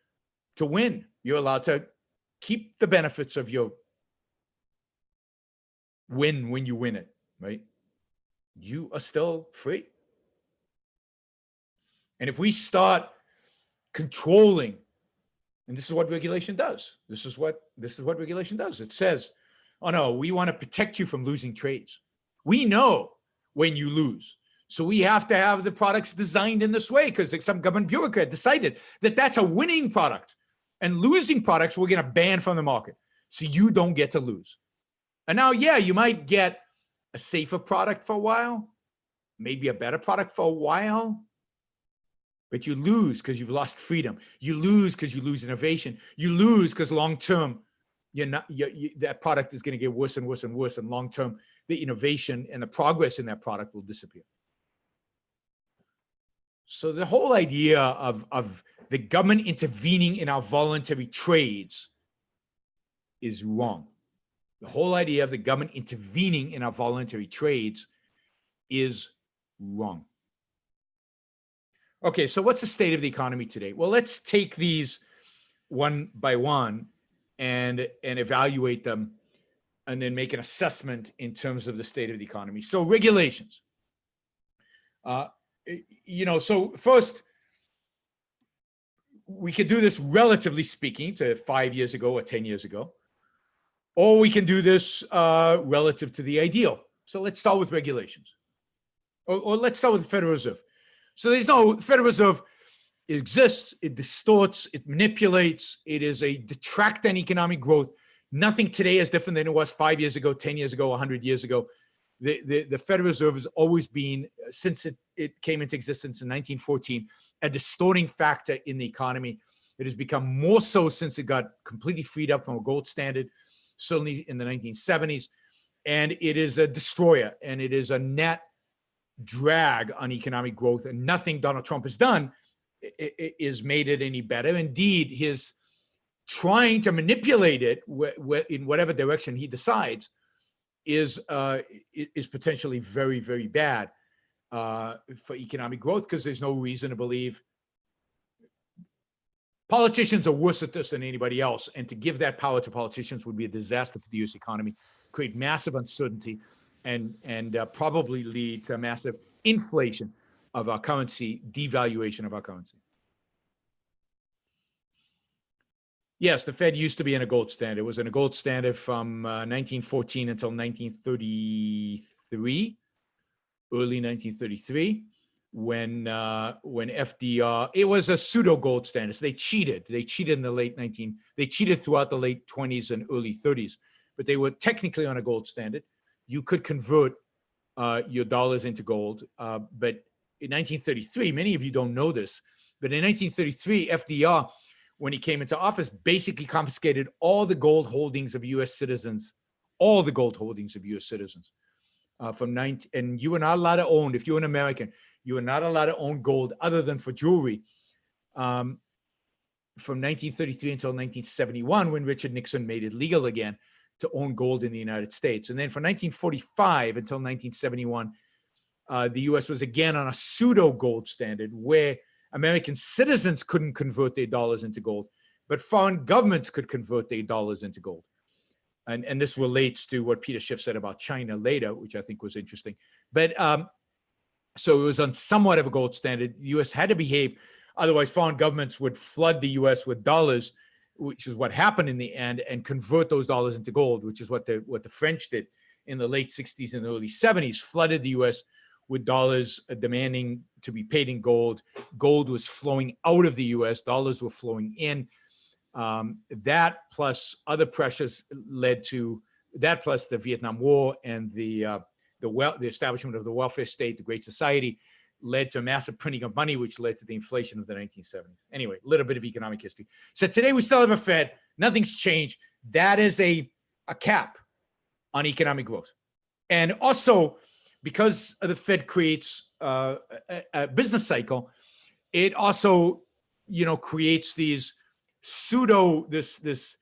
to win. You're allowed to keep the benefits of your win when you win it, right? You are still free. And if we start controlling, and this is what regulation does. This is what regulation does. It says, oh no, we want to protect you from losing trades. We know when you lose. So we have to have the products designed in this way because some government bureaucrat decided that that's a winning product. And losing products we're going to ban from the market. So you don't get to lose. And now, yeah, you might get a safer product for a while, maybe a better product for a while, but you lose because you've lost freedom. You lose because you lose innovation. You lose because long-term, that product is going to get worse and worse and worse. And long-term, the innovation and the progress in that product will disappear. So the whole idea of the government intervening in our voluntary trades is wrong. The whole idea of the government intervening in our voluntary trades is wrong. Okay, so what's the state of the economy today? Well, let's take these one by one and evaluate them and then make an assessment in terms of the state of the economy. So regulations. So first, we could do this relatively speaking to 5 years ago or 10 years ago, or we can do this relative to the ideal. So let's start with regulations, or let's start with the Federal Reserve. So the Federal Reserve exists, it distorts, it manipulates, it is a detractor in economic growth. Nothing today is different than it was 5 years ago, 10 years ago, 100 years ago. The Federal Reserve has always been, since it came into existence in 1914, a distorting factor in the economy. It has become more so since it got completely freed up from a gold standard, certainly in the 1970s. And it is a destroyer, and it is a net drag on economic growth. And nothing Donald Trump has done is made it any better. Indeed, his trying to manipulate it in whatever direction he decides is potentially very, very bad for economic growth, because there's no reason to believe politicians are worse at this than anybody else. And to give that power to politicians would be a disaster for the U.S. economy, create massive uncertainty, and probably lead to massive inflation. of our currency, devaluation of our currency. Yes, the Fed used to be in a gold standard. It was in a gold standard from 1914 until 1933, early 1933, when FDR, it was a pseudo gold standard. So they cheated. They cheated in the they cheated throughout the late 20s and early 30s, but they were technically on a gold standard. You could convert your dollars into gold. But in 1933, many of you don't know this, but in 1933, FDR, when he came into office, basically confiscated all the gold holdings of U.S. citizens, all the gold holdings of U.S. citizens. And you were not allowed to own, if you're an American, you were not allowed to own gold other than for jewelry from 1933 until 1971, when Richard Nixon made it legal again to own gold in the United States. And then from 1945 until 1971, the U.S. was again on a pseudo gold standard where American citizens couldn't convert their dollars into gold, but foreign governments could convert their dollars into gold. And this relates to what Peter Schiff said about China later, which I think was interesting. But so it was on somewhat of a gold standard. The U.S. had to behave, otherwise foreign governments would flood the U.S. with dollars, which is what happened in the end, and convert those dollars into gold, which is what the French did in the late 60s and early 70s, flooded the U.S. with dollars demanding to be paid in gold. Gold was flowing out of the U.S., dollars were flowing in. That plus other pressures led to that, plus the Vietnam War and the establishment of the welfare state, the Great Society, led to massive printing of money, which led to the inflation of the 1970s. Anyway, a little bit of economic history. So today we still have a Fed. Nothing's changed. That is a cap on economic growth. And also, because the Fed creates a business cycle, it also, creates these this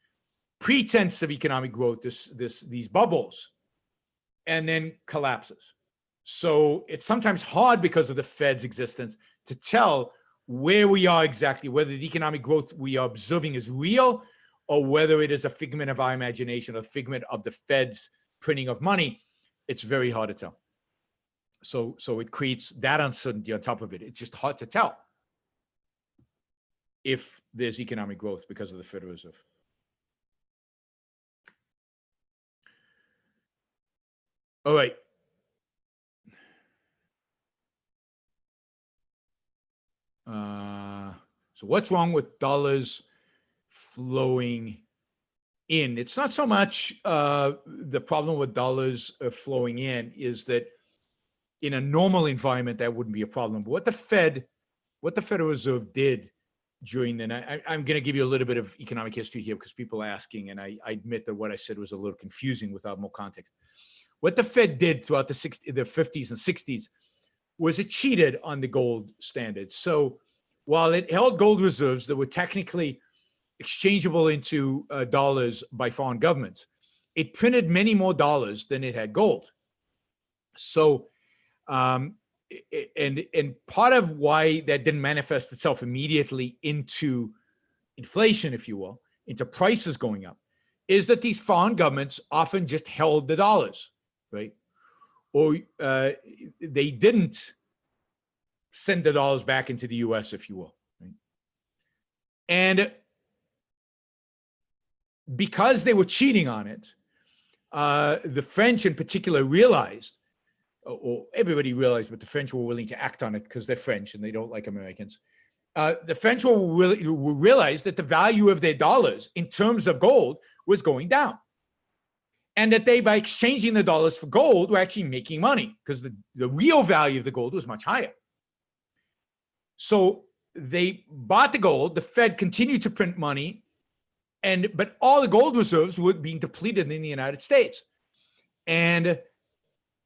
pretense of economic growth, these bubbles, and then collapses. So it's sometimes hard because of the Fed's existence to tell where we are exactly, whether the economic growth we are observing is real or whether it is a figment of our imagination, a figment of the Fed's printing of money. It's very hard to tell. So it creates that uncertainty on top of it. It's just hard to tell if there's economic growth because of the Federal Reserve. All right. So what's wrong with dollars flowing in? It's not so much the problem with dollars flowing in is that in a normal environment, that wouldn't be a problem. But what the Federal Reserve did during the night, I'm going to give you a little bit of economic history here because people are asking, and I admit that what I said was a little confusing without more context. What the Fed did throughout the 50s and 60s was it cheated on the gold standard. So while it held gold reserves that were technically exchangeable into dollars by foreign governments, it printed many more dollars than it had gold. So, and part of why that didn't manifest itself immediately into inflation, if you will, into prices going up, is that these foreign governments often just held the dollars, right? Or they didn't send the dollars back into the US, if you will. Right? And because they were cheating on it, the French in particular realized, or everybody realized, but the French were willing to act on it because they're French and they don't like Americans. The French will realize that the value of their dollars in terms of gold was going down. And that they, by exchanging the dollars for gold, were actually making money because the real value of the gold was much higher. So they bought the gold, the Fed continued to print money, but all the gold reserves were being depleted in the United States. And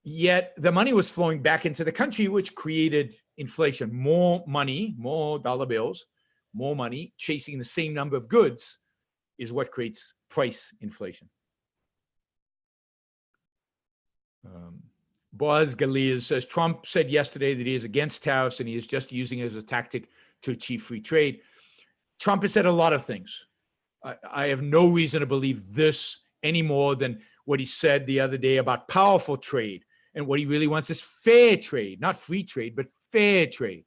yet the money was flowing back into the country, which created inflation. More money, more dollar bills, more money chasing the same number of goods is what creates price inflation. Boaz Galil says, Trump said yesterday that he is against tariffs and he is just using it as a tactic to achieve free trade. Trump has said a lot of things. I have no reason to believe this any more than what he said the other day about powerful trade. And what he really wants is fair trade, not free trade, but fair trade,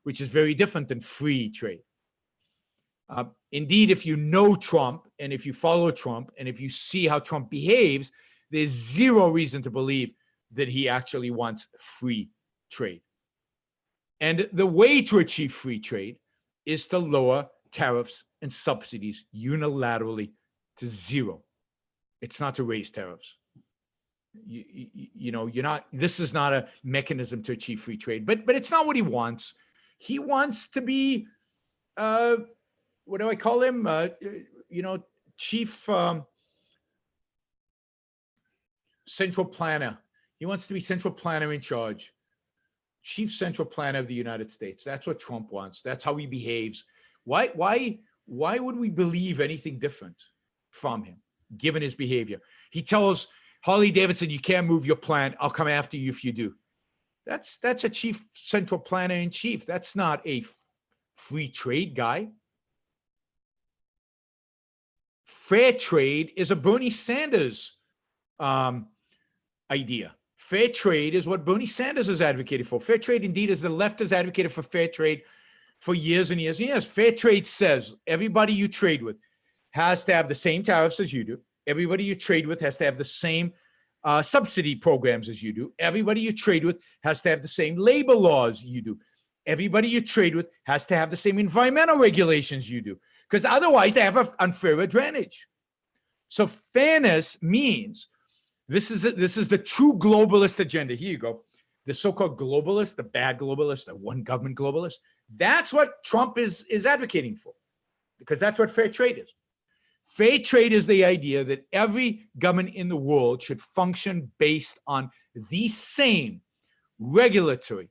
which is very different than free trade. Indeed, if you know Trump and if you follow Trump and if you see how Trump behaves, there's zero reason to believe that he actually wants free trade. And the way to achieve free trade is to lower tariffs and subsidies unilaterally to zero. It's not to raise tariffs. This is not a mechanism to achieve free trade, but it's not what he wants. He wants to be, what do I call him? Chief central planner. He wants to be central planner in charge. Chief central planner of the United States. That's what Trump wants. That's how he behaves. Why would we believe anything different from him, given his behavior? He tells Harley Davidson, you can't move your plant. I'll come after you if you do. That's a chief central planner in chief. That's not a free trade guy. Fair trade is a Bernie Sanders idea. Fair trade is what Bernie Sanders has advocated for. Fair trade, indeed, as the left has advocated for fair trade for years and years and years. Fair trade says everybody you trade with has to have the same tariffs as you do. Everybody you trade with has to have the same subsidy programs as you do. Everybody you trade with has to have the same labor laws you do. Everybody you trade with has to have the same environmental regulations you do, because otherwise they have an unfair advantage. So fairness means this is the true globalist agenda. Here you go. The so-called globalist, the bad globalist, the one government globalist. That's what Trump is advocating for, because that's what fair trade is. Fair trade is the idea that every government in the world should function based on the same regulatory,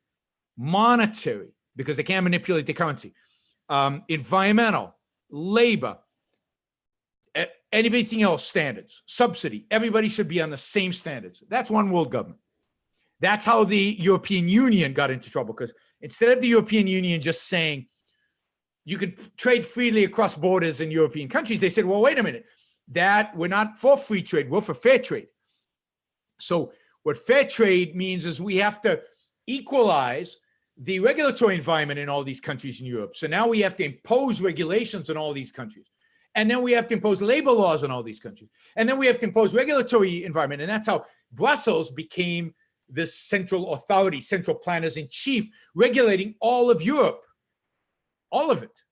monetary, because they can't manipulate the currency, environmental, labor, anything else standards, subsidy. Everybody should be on the same standards. That's one world government. That's how the European Union got into trouble, because instead of the European Union just saying, you can trade freely across borders in European countries, they said, well, wait a minute, that we're not for free trade, we're for fair trade. So what fair trade means is we have to equalize the regulatory environment in all these countries in Europe. So now we have to impose regulations in all these countries. And then we have to impose labor laws in all these countries. And then we have to impose regulatory environment. And that's how Brussels became this central authority, central planners in chief, regulating all of Europe. All of it.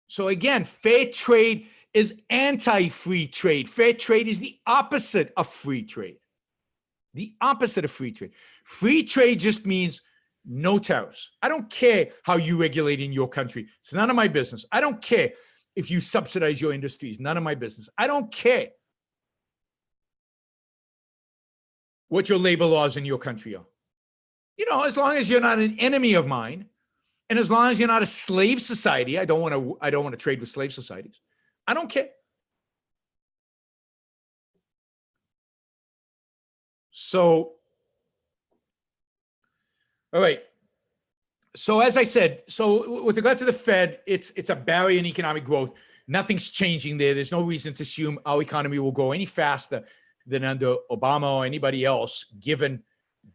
So again, fair trade is anti-free trade. Fair trade is the opposite of free trade. The opposite of free trade. Free trade just means no tariffs. I don't care how you regulate in your country. It's none of my business. I don't care if you subsidize your industries. None of my business. I don't care what your labor laws in your country are. As long as you're not an enemy of mine, and as long as you're not a slave society, I don't want to trade with slave societies. I don't care. So, all right. So as I said, with regard to the Fed, it's a barrier in economic growth. Nothing's changing there. There's no reason to assume our economy will grow any faster than under Obama or anybody else, given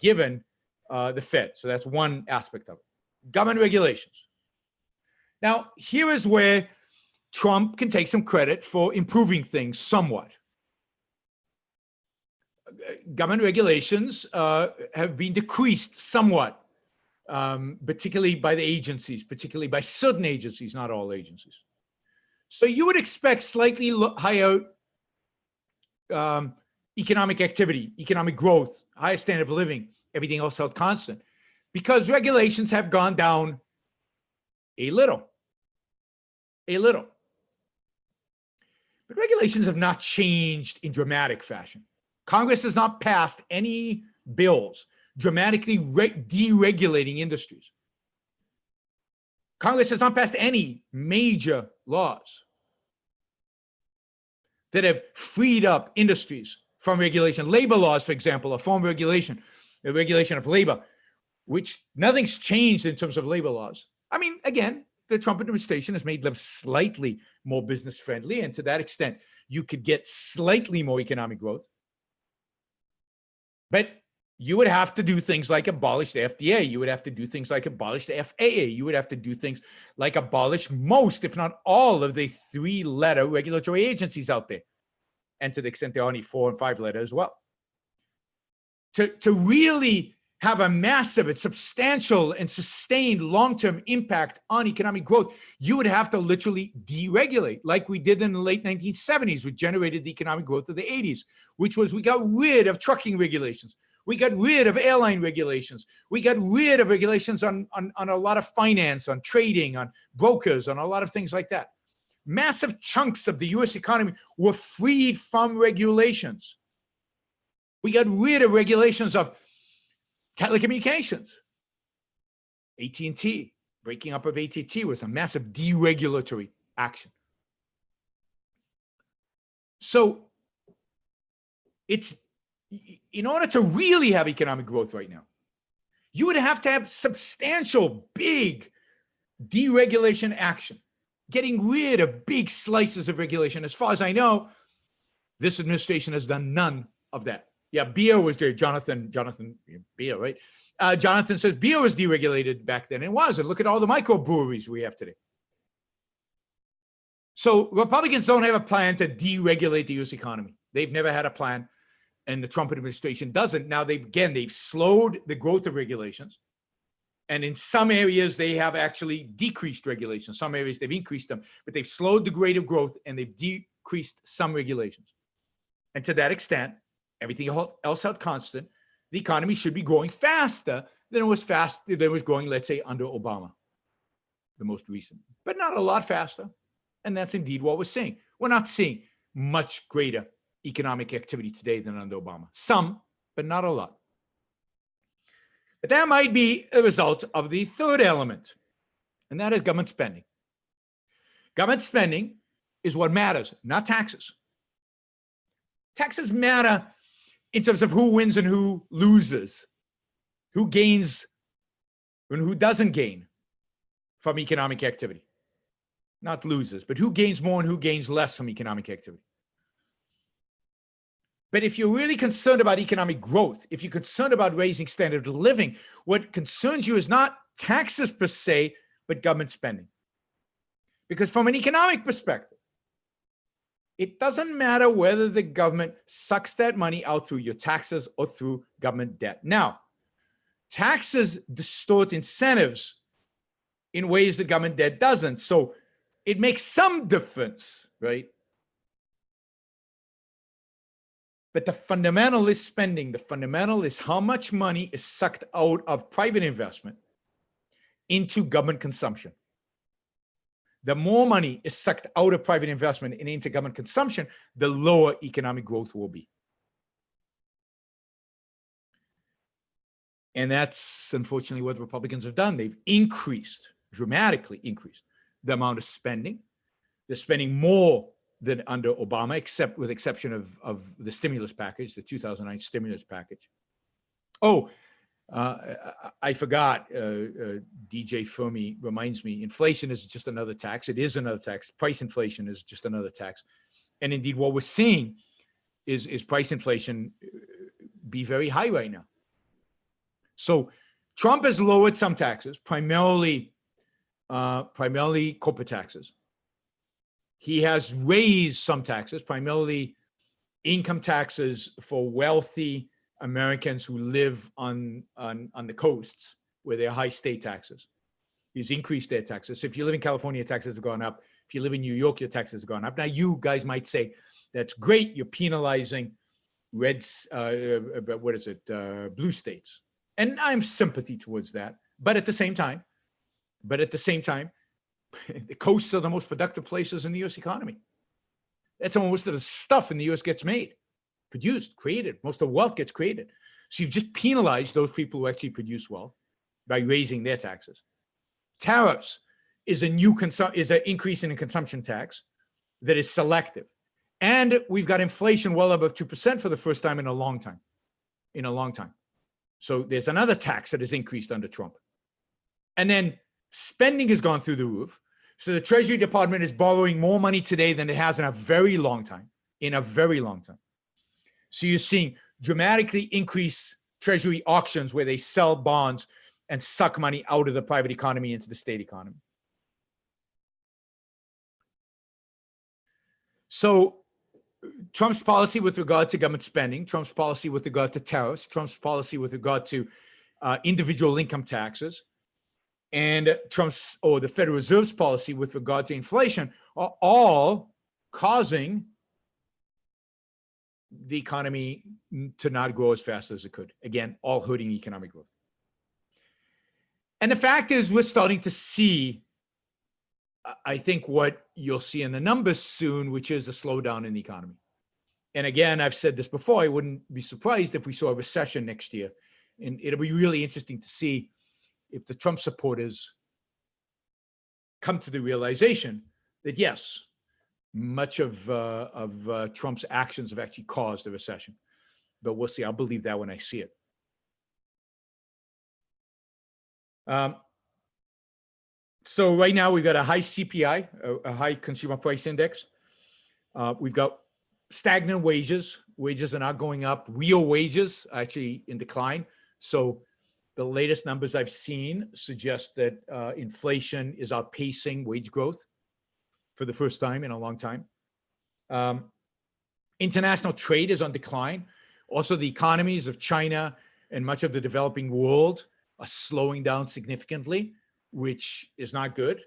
the Fed. So that's one aspect of it. Government regulations. Now, here is where Trump can take some credit for improving things somewhat. Government regulations have been decreased somewhat, particularly by the agencies, particularly by certain agencies, not all agencies. So you would expect slightly higher economic activity, economic growth, higher standard of living, everything else held constant, because regulations have gone down a little. But regulations have not changed in dramatic fashion. Congress has not passed any bills dramatically deregulating industries. Congress has not passed any major laws that have freed up industries from regulation. Labor laws, for example, a form of regulation, the regulation of labor, which nothing's changed in terms of labor laws. I mean, again, the Trump administration has made them slightly more business friendly, and to that extent, you could get slightly more economic growth. But you would have to do things like abolish the FDA. You would have to do things like abolish the FAA. You would have to do things like abolish most, if not all, of the 3-letter regulatory agencies out there. And to the extent there are only 4 and 5-letter as well. To really have a massive and substantial and sustained long-term impact on economic growth, you would have to literally deregulate, like we did in the late 1970s, which generated the economic growth of the 80s, which was we got rid of trucking regulations. We got rid of airline regulations. We got rid of regulations on a lot of finance, on trading, on brokers, on a lot of things like that. Massive chunks of the US economy were freed from regulations. We got rid of regulations of telecommunications. AT&T, breaking up of AT&T was a massive deregulatory action. So it's, in order to really have economic growth right now, you would have to have substantial, big deregulation action, getting rid of big slices of regulation. As far as I know, this administration has done none of that. Yeah, beer was there. Jonathan beer, right? Jonathan says beer was deregulated back then. It was. And look at all the microbreweries we have today. So Republicans don't have a plan to deregulate the U.S. economy. They've never had a plan, and the Trump administration doesn't. Now, they've slowed the growth of regulations. And in some areas, they have actually decreased regulations. Some areas, they've increased them. But they've slowed the rate of growth, and they've decreased some regulations. And to that extent, everything else held constant, the economy should be growing faster than it was growing, let's say, under Obama, the most recent, but not a lot faster. And that's indeed what we're seeing. We're not seeing much greater economic activity today than under Obama. Some, but not a lot. But that might be a result of the third element, and that is government spending. Government spending is what matters, not taxes. Taxes matter in terms of who wins and who loses, who gains and who doesn't gain from economic activity. Not loses, but who gains more and who gains less from economic activity. But if you're really concerned about economic growth, if you're concerned about raising standard of living, what concerns you is not taxes per se, but government spending. Because from an economic perspective, it doesn't matter whether the government sucks that money out through your taxes or through government debt. Now, taxes distort incentives in ways that government debt doesn't. So it makes some difference, right? But the fundamental is spending. The fundamental is how much money is sucked out of private investment into government consumption. The more money is sucked out of private investment and into government consumption, the lower economic growth will be. And that's unfortunately what Republicans have done. They've dramatically increased the amount of spending. They're spending more than under Obama, except with exception of the stimulus package, the 2009 stimulus package. Oh, I forgot, DJ Fermi reminds me, inflation is just another tax. It is another tax. Price inflation is just another tax. And indeed, what we're seeing is price inflation be very high right now. So Trump has lowered some taxes, primarily corporate taxes. He has raised some taxes, primarily income taxes for wealthy Americans who live on the coasts where there are high state taxes. He's increased their taxes. So if you live in California, your taxes have gone up. If you live in New York, your taxes have gone up. Now, you guys might say, that's great. You're penalizing blue states. And I'm sympathy towards that. But at the same time, the coasts are the most productive places in the U.S. economy. That's where most of the stuff in the U.S. gets made, produced, created. Most of the wealth gets created. So you've just penalized those people who actually produce wealth by raising their taxes. Tariffs is an increase in a consumption tax that is selective. And we've got inflation well above 2% for the first time in a long time. So there's another tax that has increased under Trump. And then spending has gone through the roof. So the Treasury Department is borrowing more money today than it has in a very long time. So you're seeing dramatically increased treasury auctions where they sell bonds and suck money out of the private economy into the state economy. So Trump's policy with regard to government spending, Trump's policy with regard to tariffs, Trump's policy with regard to individual income taxes, and the Federal Reserve's policy with regard to inflation are all causing the economy to not grow as fast as it could. Again, all hurting economic growth. And the fact is, we're starting to see, I think, what you'll see in the numbers soon, which is a slowdown in the economy. And again, I've said this before, I wouldn't be surprised if we saw a recession next year. And it'll be really interesting to see if the Trump supporters come to the realization that, yes, much of Trump's actions have actually caused a recession. But we'll see. I'll believe that when I see it. So right now we've got a high CPI, a high consumer price index. We've got stagnant wages. Wages are not going up. Real wages are actually in decline. So the latest numbers I've seen suggest that inflation is outpacing wage growth for the first time in a long time. International trade is on decline. Also, the economies of China and much of the developing world are slowing down significantly, which is not good.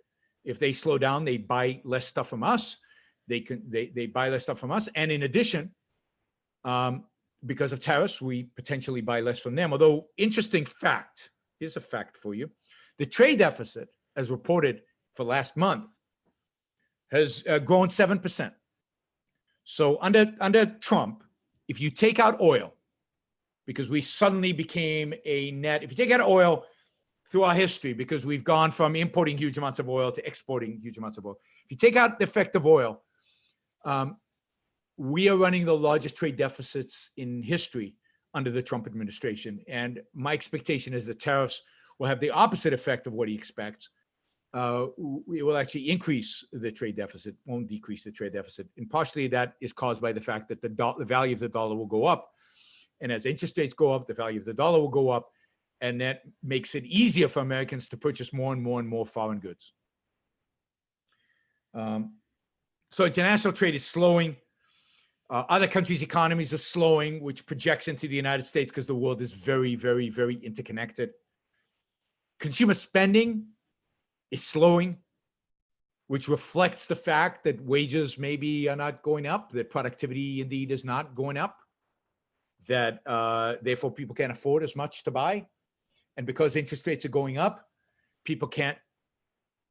If they slow down, they buy less stuff from us. They buy less stuff from us. And in addition, because of tariffs, we potentially buy less from them. Although, interesting fact, here's a fact for you. The trade deficit, as reported for last month, has grown 7%. So under Trump, if you take out oil, because we suddenly became a net, if you take out oil through our history, because we've gone from importing huge amounts of oil to exporting huge amounts of oil. If you take out the effect of oil, we are running the largest trade deficits in history under the Trump administration. And my expectation is that tariffs will have the opposite effect of what he expects. It will actually increase the trade deficit, won't decrease the trade deficit. And partially that is caused by the fact that the value of the dollar will go up. And as interest rates go up, the value of the dollar will go up. And that makes it easier for Americans to purchase more and more and more foreign goods. So international trade is slowing. Other countries' economies are slowing, which projects into the United States because the world is very, very, very interconnected. Consumer spending is slowing, which reflects the fact that wages maybe are not going up, that productivity indeed is not going up, that therefore people can't afford as much to buy. And because interest rates are going up, people can't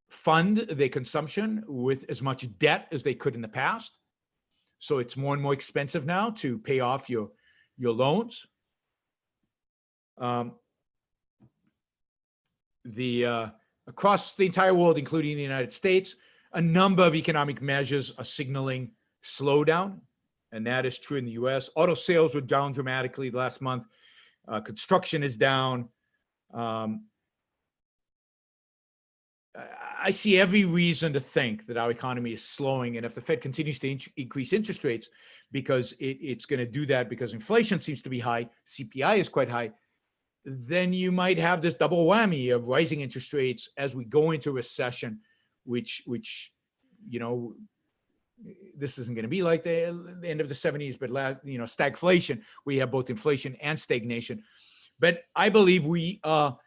fund their consumption with as much debt as they could in the past. So it's more and more expensive now to pay off your loans. Across the entire world, including the United States, a number of economic measures are signaling slowdown, and that is true in the U.S. Auto sales were down dramatically last month. Construction is down. I see every reason to think that our economy is slowing, and if the Fed continues to increase interest rates, because it's going to do that because inflation seems to be high, CPI is quite high, then you might have this double whammy of rising interest rates as we go into recession, which you know, this isn't going to be like the end of the 70s, but stagflation. We have both inflation and stagnation. But I believe we are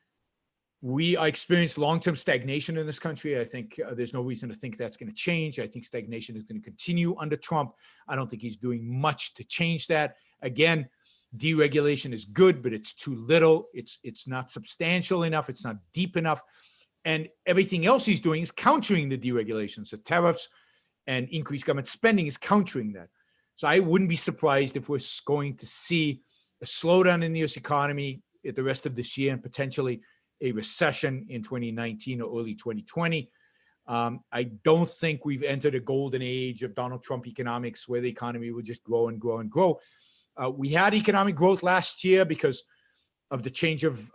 experiencing long-term stagnation in this country. I think there's no reason to think that's going to change. I think stagnation is going to continue under Trump. I don't think he's doing much to change that. Again, deregulation is good, but it's too little. It's not substantial enough. It's not deep enough. And everything else he's doing is countering the deregulation. So tariffs and increased government spending is countering that. So I wouldn't be surprised if we're going to see a slowdown in the U.S. economy at the rest of this year and potentially a recession in 2019 or early 2020. I don't think we've entered a golden age of Donald Trump economics where the economy will just grow and grow and grow. We had economic growth last year because of the change of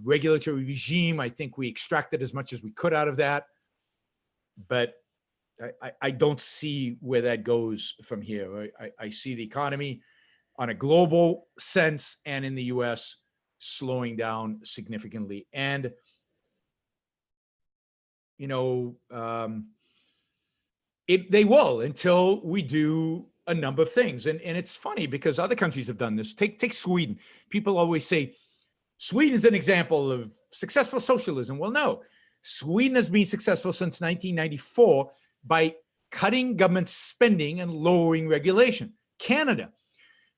regulatory regime. I think we extracted as much as we could out of that. But I don't see where that goes from here. I see the economy on a global sense and in the U.S. slowing down significantly. And, you know, they will until we do a number of things. And it's funny because other countries have done this. Take Sweden. People always say, Sweden is an example of successful socialism. Well, no. Sweden has been successful since 1994 by cutting government spending and lowering regulation. Canada,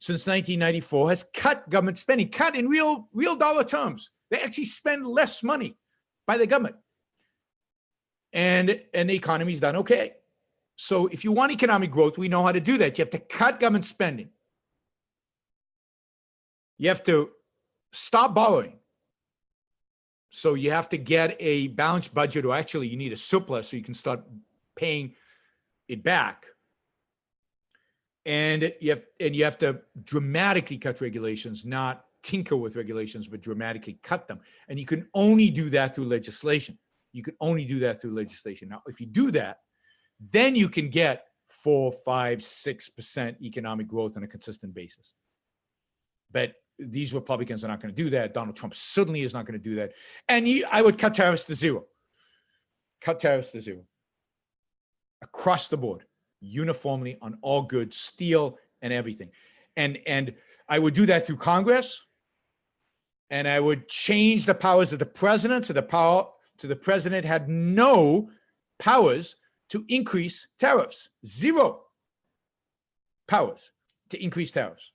since 1994, has cut government spending, cut in real dollar terms. They actually spend less money by the government. And the economy's done okay. So if you want economic growth, we know how to do that. You have to cut government spending. You have to stop borrowing. So you have to get a balanced budget, or actually you need a surplus so you can start paying it back. And you have to dramatically cut regulations, not tinker with regulations, but dramatically cut them. And you can only do that through legislation. You can only do that through legislation. Now, if you do that, then you can get 4, 5, 6% economic growth on a consistent basis. But these Republicans are not going to do that. Donald Trump certainly is not going to do that. And I would cut tariffs to zero. Cut tariffs to zero. Across the board, uniformly on all goods, steel and everything. And I would do that through Congress. And I would change the powers of the president so the president had no powers to increase tariffs. Zero powers to increase tariffs.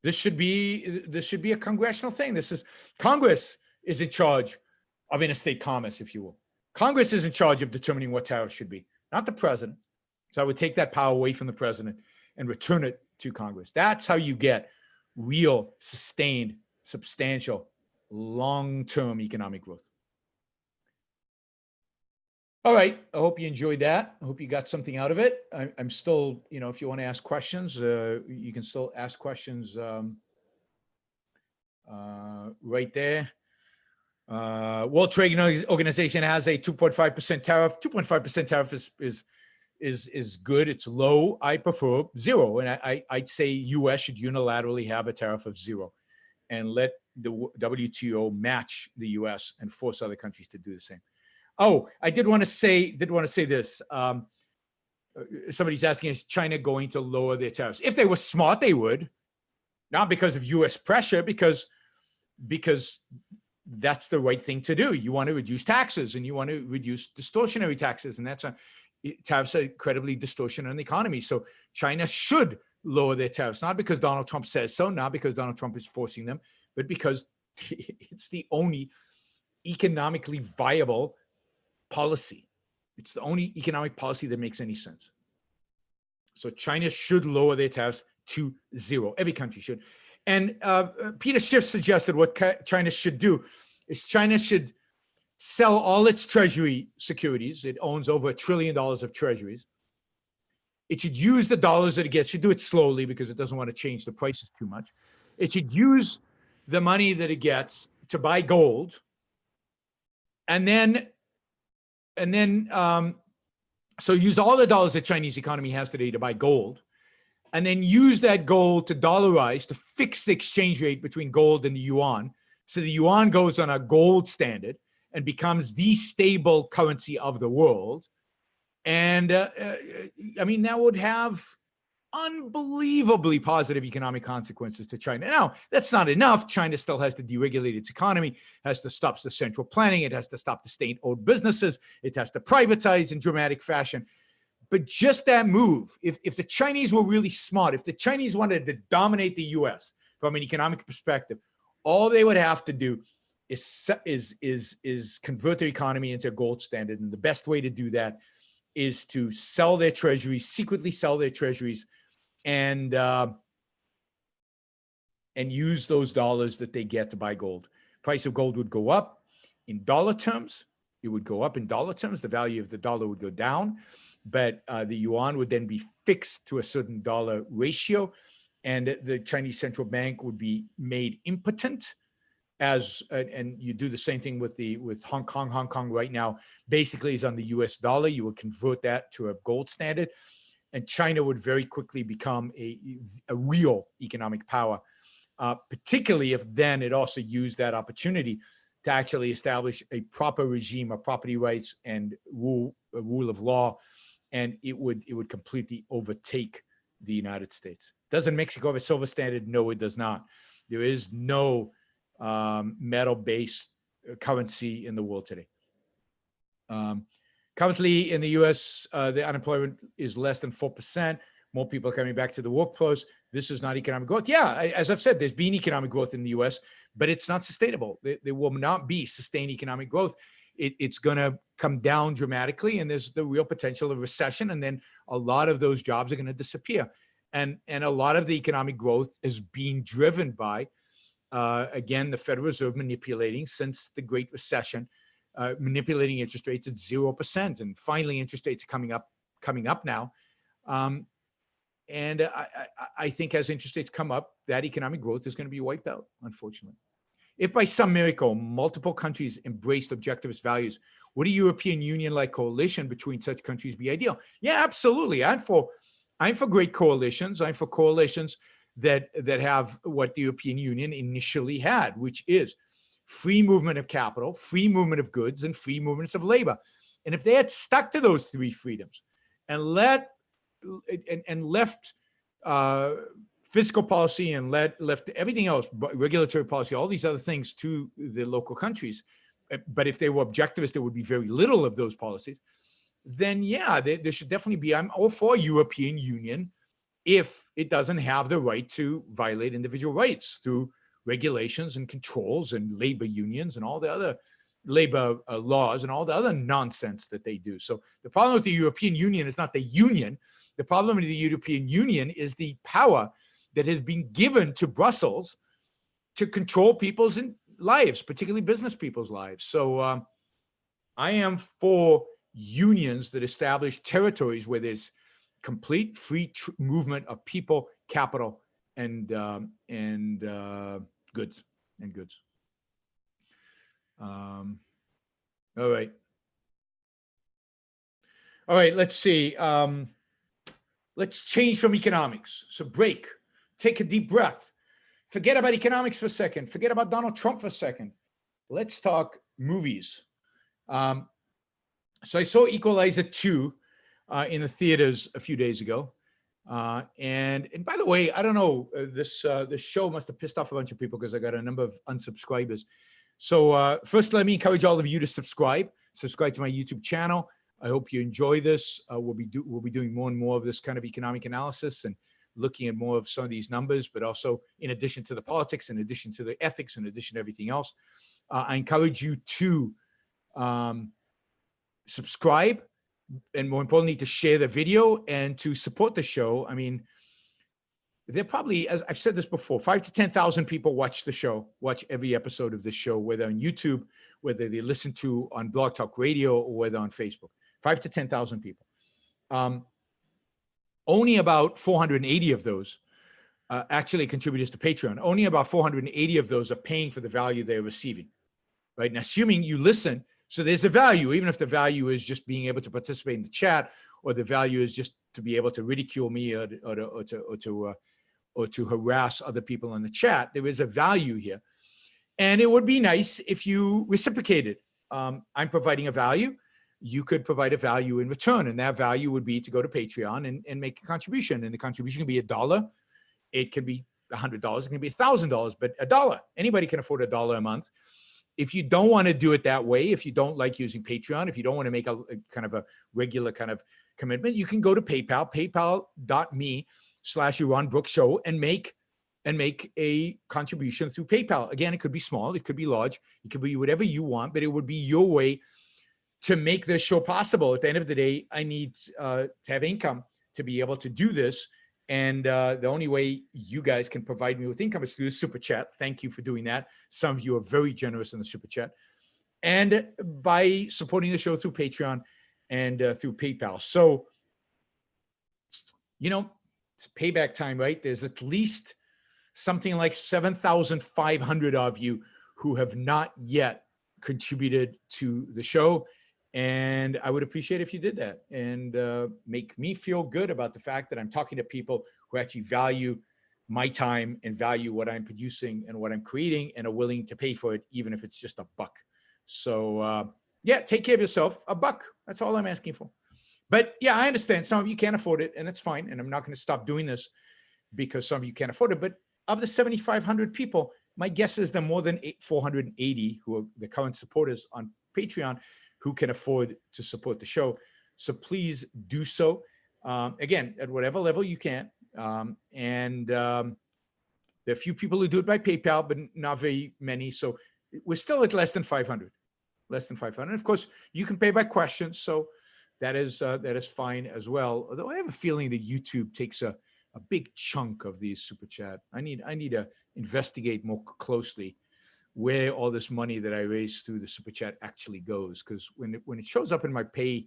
This should be a congressional thing. Congress is in charge of interstate commerce, if you will. Congress is in charge of determining what tariffs should be, not the president. So I would take that power away from the president and return it to Congress. That's how you get real, sustained, substantial, long-term economic growth. All right. I hope you enjoyed that. I hope you got something out of it. I'm still, if you want to ask questions, you can still ask questions right there. World Trade Organization has a 2.5% tariff. 2.5% tariff is good. It's low. I prefer zero. And I'd say U.S. should unilaterally have a tariff of zero and let the WTO match the U.S. and force other countries to do the same. Oh, I did want to say this. Somebody's asking, is China going to lower their tariffs? If they were smart, they would. Not because of U.S. pressure, because that's the right thing to do. You want to reduce taxes and you want to reduce distortionary taxes. And tariffs are incredibly distortionary on the economy. So China should lower their tariffs, not because Donald Trump says so, not because Donald Trump is forcing them, but because it's the only economically viable policy. It's the only economic policy that makes any sense. So China should lower their tariffs to zero. Every country should. And Peter Schiff suggested what China should do is China should sell all its treasury securities. It owns over $1 trillion of treasuries. It should use the dollars that it gets. It should do it slowly because it doesn't want to change the prices too much. It should use the money that it gets to buy gold. So use all the dollars the Chinese economy has today to buy gold, and then use that gold to dollarize, to fix the exchange rate between gold and the yuan. So the yuan goes on a gold standard and becomes the stable currency of the world. And that would have unbelievably positive economic consequences to China. Now, that's not enough. China still has to deregulate its economy, has to stop the central planning. It has to stop the state-owned businesses. It has to privatize in dramatic fashion. But just that move, if the Chinese were really smart, if the Chinese wanted to dominate the U.S. from an economic perspective, all they would have to do is convert their economy into a gold standard. And the best way to do that is to sell their treasuries, secretly sell their treasuries, and use those dollars that they get to buy gold. Price of gold would go up in dollar terms. It would go up in dollar terms. The value of the dollar would go down, but the yuan would then be fixed to a certain dollar ratio, and the Chinese central bank would be made impotent. And you do the same thing with Hong Kong. Hong Kong right now basically is on the US dollar. You would convert that to a gold standard, and China would very quickly become a real economic power particularly if then it also used that opportunity to actually establish a proper regime of property rights and rule of law, and it would completely overtake the United States. Doesn't Mexico have a silver standard? No, it does not. There is no metal-based currency in the world today. Currently in the U.S., the unemployment is less than 4%. More people are coming back to the workforce. This is not economic growth. Yeah, as I've said, there's been economic growth in the U.S., but it's not sustainable. There will not be sustained economic growth. It's going to come down dramatically, and there's the real potential of recession, and then a lot of those jobs are going to disappear. And a lot of the economic growth is being driven by, again, the Federal Reserve manipulating since the Great Recession, manipulating interest rates at 0%, and finally interest rates are coming up now. And I think as interest rates come up, that economic growth is going to be wiped out, unfortunately. If by some miracle multiple countries embraced objectivist values, would a European Union-like coalition between such countries be ideal? Yeah, absolutely. I'm for great coalitions. I'm for coalitions that have what the European Union initially had, which is free movement of capital, free movement of goods, and free movements of labor. And if they had stuck to those three freedoms and left fiscal policy and left everything else, regulatory policy, all these other things to the local countries, but if they were objectivist, there would be very little of those policies, then yeah, there should definitely be, I'm all for European Union if it doesn't have the right to violate individual rights through regulations and controls and labor unions and all the other labor laws and all the other nonsense that they do. So the problem with the European Union is not the union. The problem with the European Union is the power that has been given to Brussels to control people's lives, particularly business people's lives. So I am for unions that establish territories where there's complete free movement of people, capital, and goods. All right. Let's see. Let's change from economics. So break, take a deep breath. Forget about economics for a second. Forget about Donald Trump for a second. Let's talk movies. So I saw Equalizer 2 in the theaters a few days ago. And by the way, I don't know, this show must have pissed off a bunch of people because I got a number of unsubscribers. So first, let me encourage all of you to subscribe to my YouTube channel. I hope you enjoy this. We'll be doing more and more of this kind of economic analysis and looking at more of some of these numbers, but also in addition to the politics, in addition to the ethics, in addition to everything else. I encourage you to subscribe, and more importantly, to share the video and to support the show. I mean, there probably, as I've said this before, 5,000 to 10,000 people watch the show, watch every episode of this show, whether on YouTube, whether they listen to on Blog Talk Radio, or whether on Facebook. 5,000 to 10,000 people. Only about 480 of those actually contributors to Patreon. Only about 480 of those are paying for the value they're receiving, right? And assuming you listen, so there's a value, even if the value is just being able to participate in the chat, or the value is just to be able to ridicule me or to harass other people in the chat. There is a value here. And it would be nice if you reciprocated. I'm providing a value. You could provide a value in return, and that value would be to go to Patreon and make a contribution. And the contribution can be $1. It can be $100. It can be $1,000, but $1. Anybody can afford $1 a month. If you don't want to do it that way, if you don't like using Patreon, if you don't want to make a kind of a regular kind of commitment, you can go to PayPal, paypal.me/Yaron Brook Show, and make a contribution through PayPal. Again, it could be small, it could be large, it could be whatever you want, but it would be your way to make this show possible. At the end of the day, I need to have income to be able to do this. And the only way you guys can provide me with income is through the Super Chat. Thank you for doing that. Some of you are very generous in the Super Chat. And by supporting the show through Patreon and through PayPal. So, you know, it's payback time, right? There's at least something like 7,500 of you who have not yet contributed to the show. And I would appreciate if you did that and make me feel good about the fact that I'm talking to people who actually value my time and value what I'm producing and what I'm creating and are willing to pay for it, even if it's just $1. So yeah, take care of yourself. $1. That's all I'm asking for. But yeah, I understand some of you can't afford it, and it's fine. And I'm not going to stop doing this because some of you can't afford it. But of the 7,500 people, my guess is there are more than 480 who are the current supporters on Patreon who can afford to support the show. So please do so. Again, at whatever level you can. There are a few people who do it by PayPal, but not very many. So we're still at less than 500. Less than 500. Of course, you can pay by questions. So that is fine as well. Although I have a feeling that YouTube takes a big chunk of these super chat. I need to investigate more closely where all this money that I raise through the super chat actually goes. Because when it shows up in my pay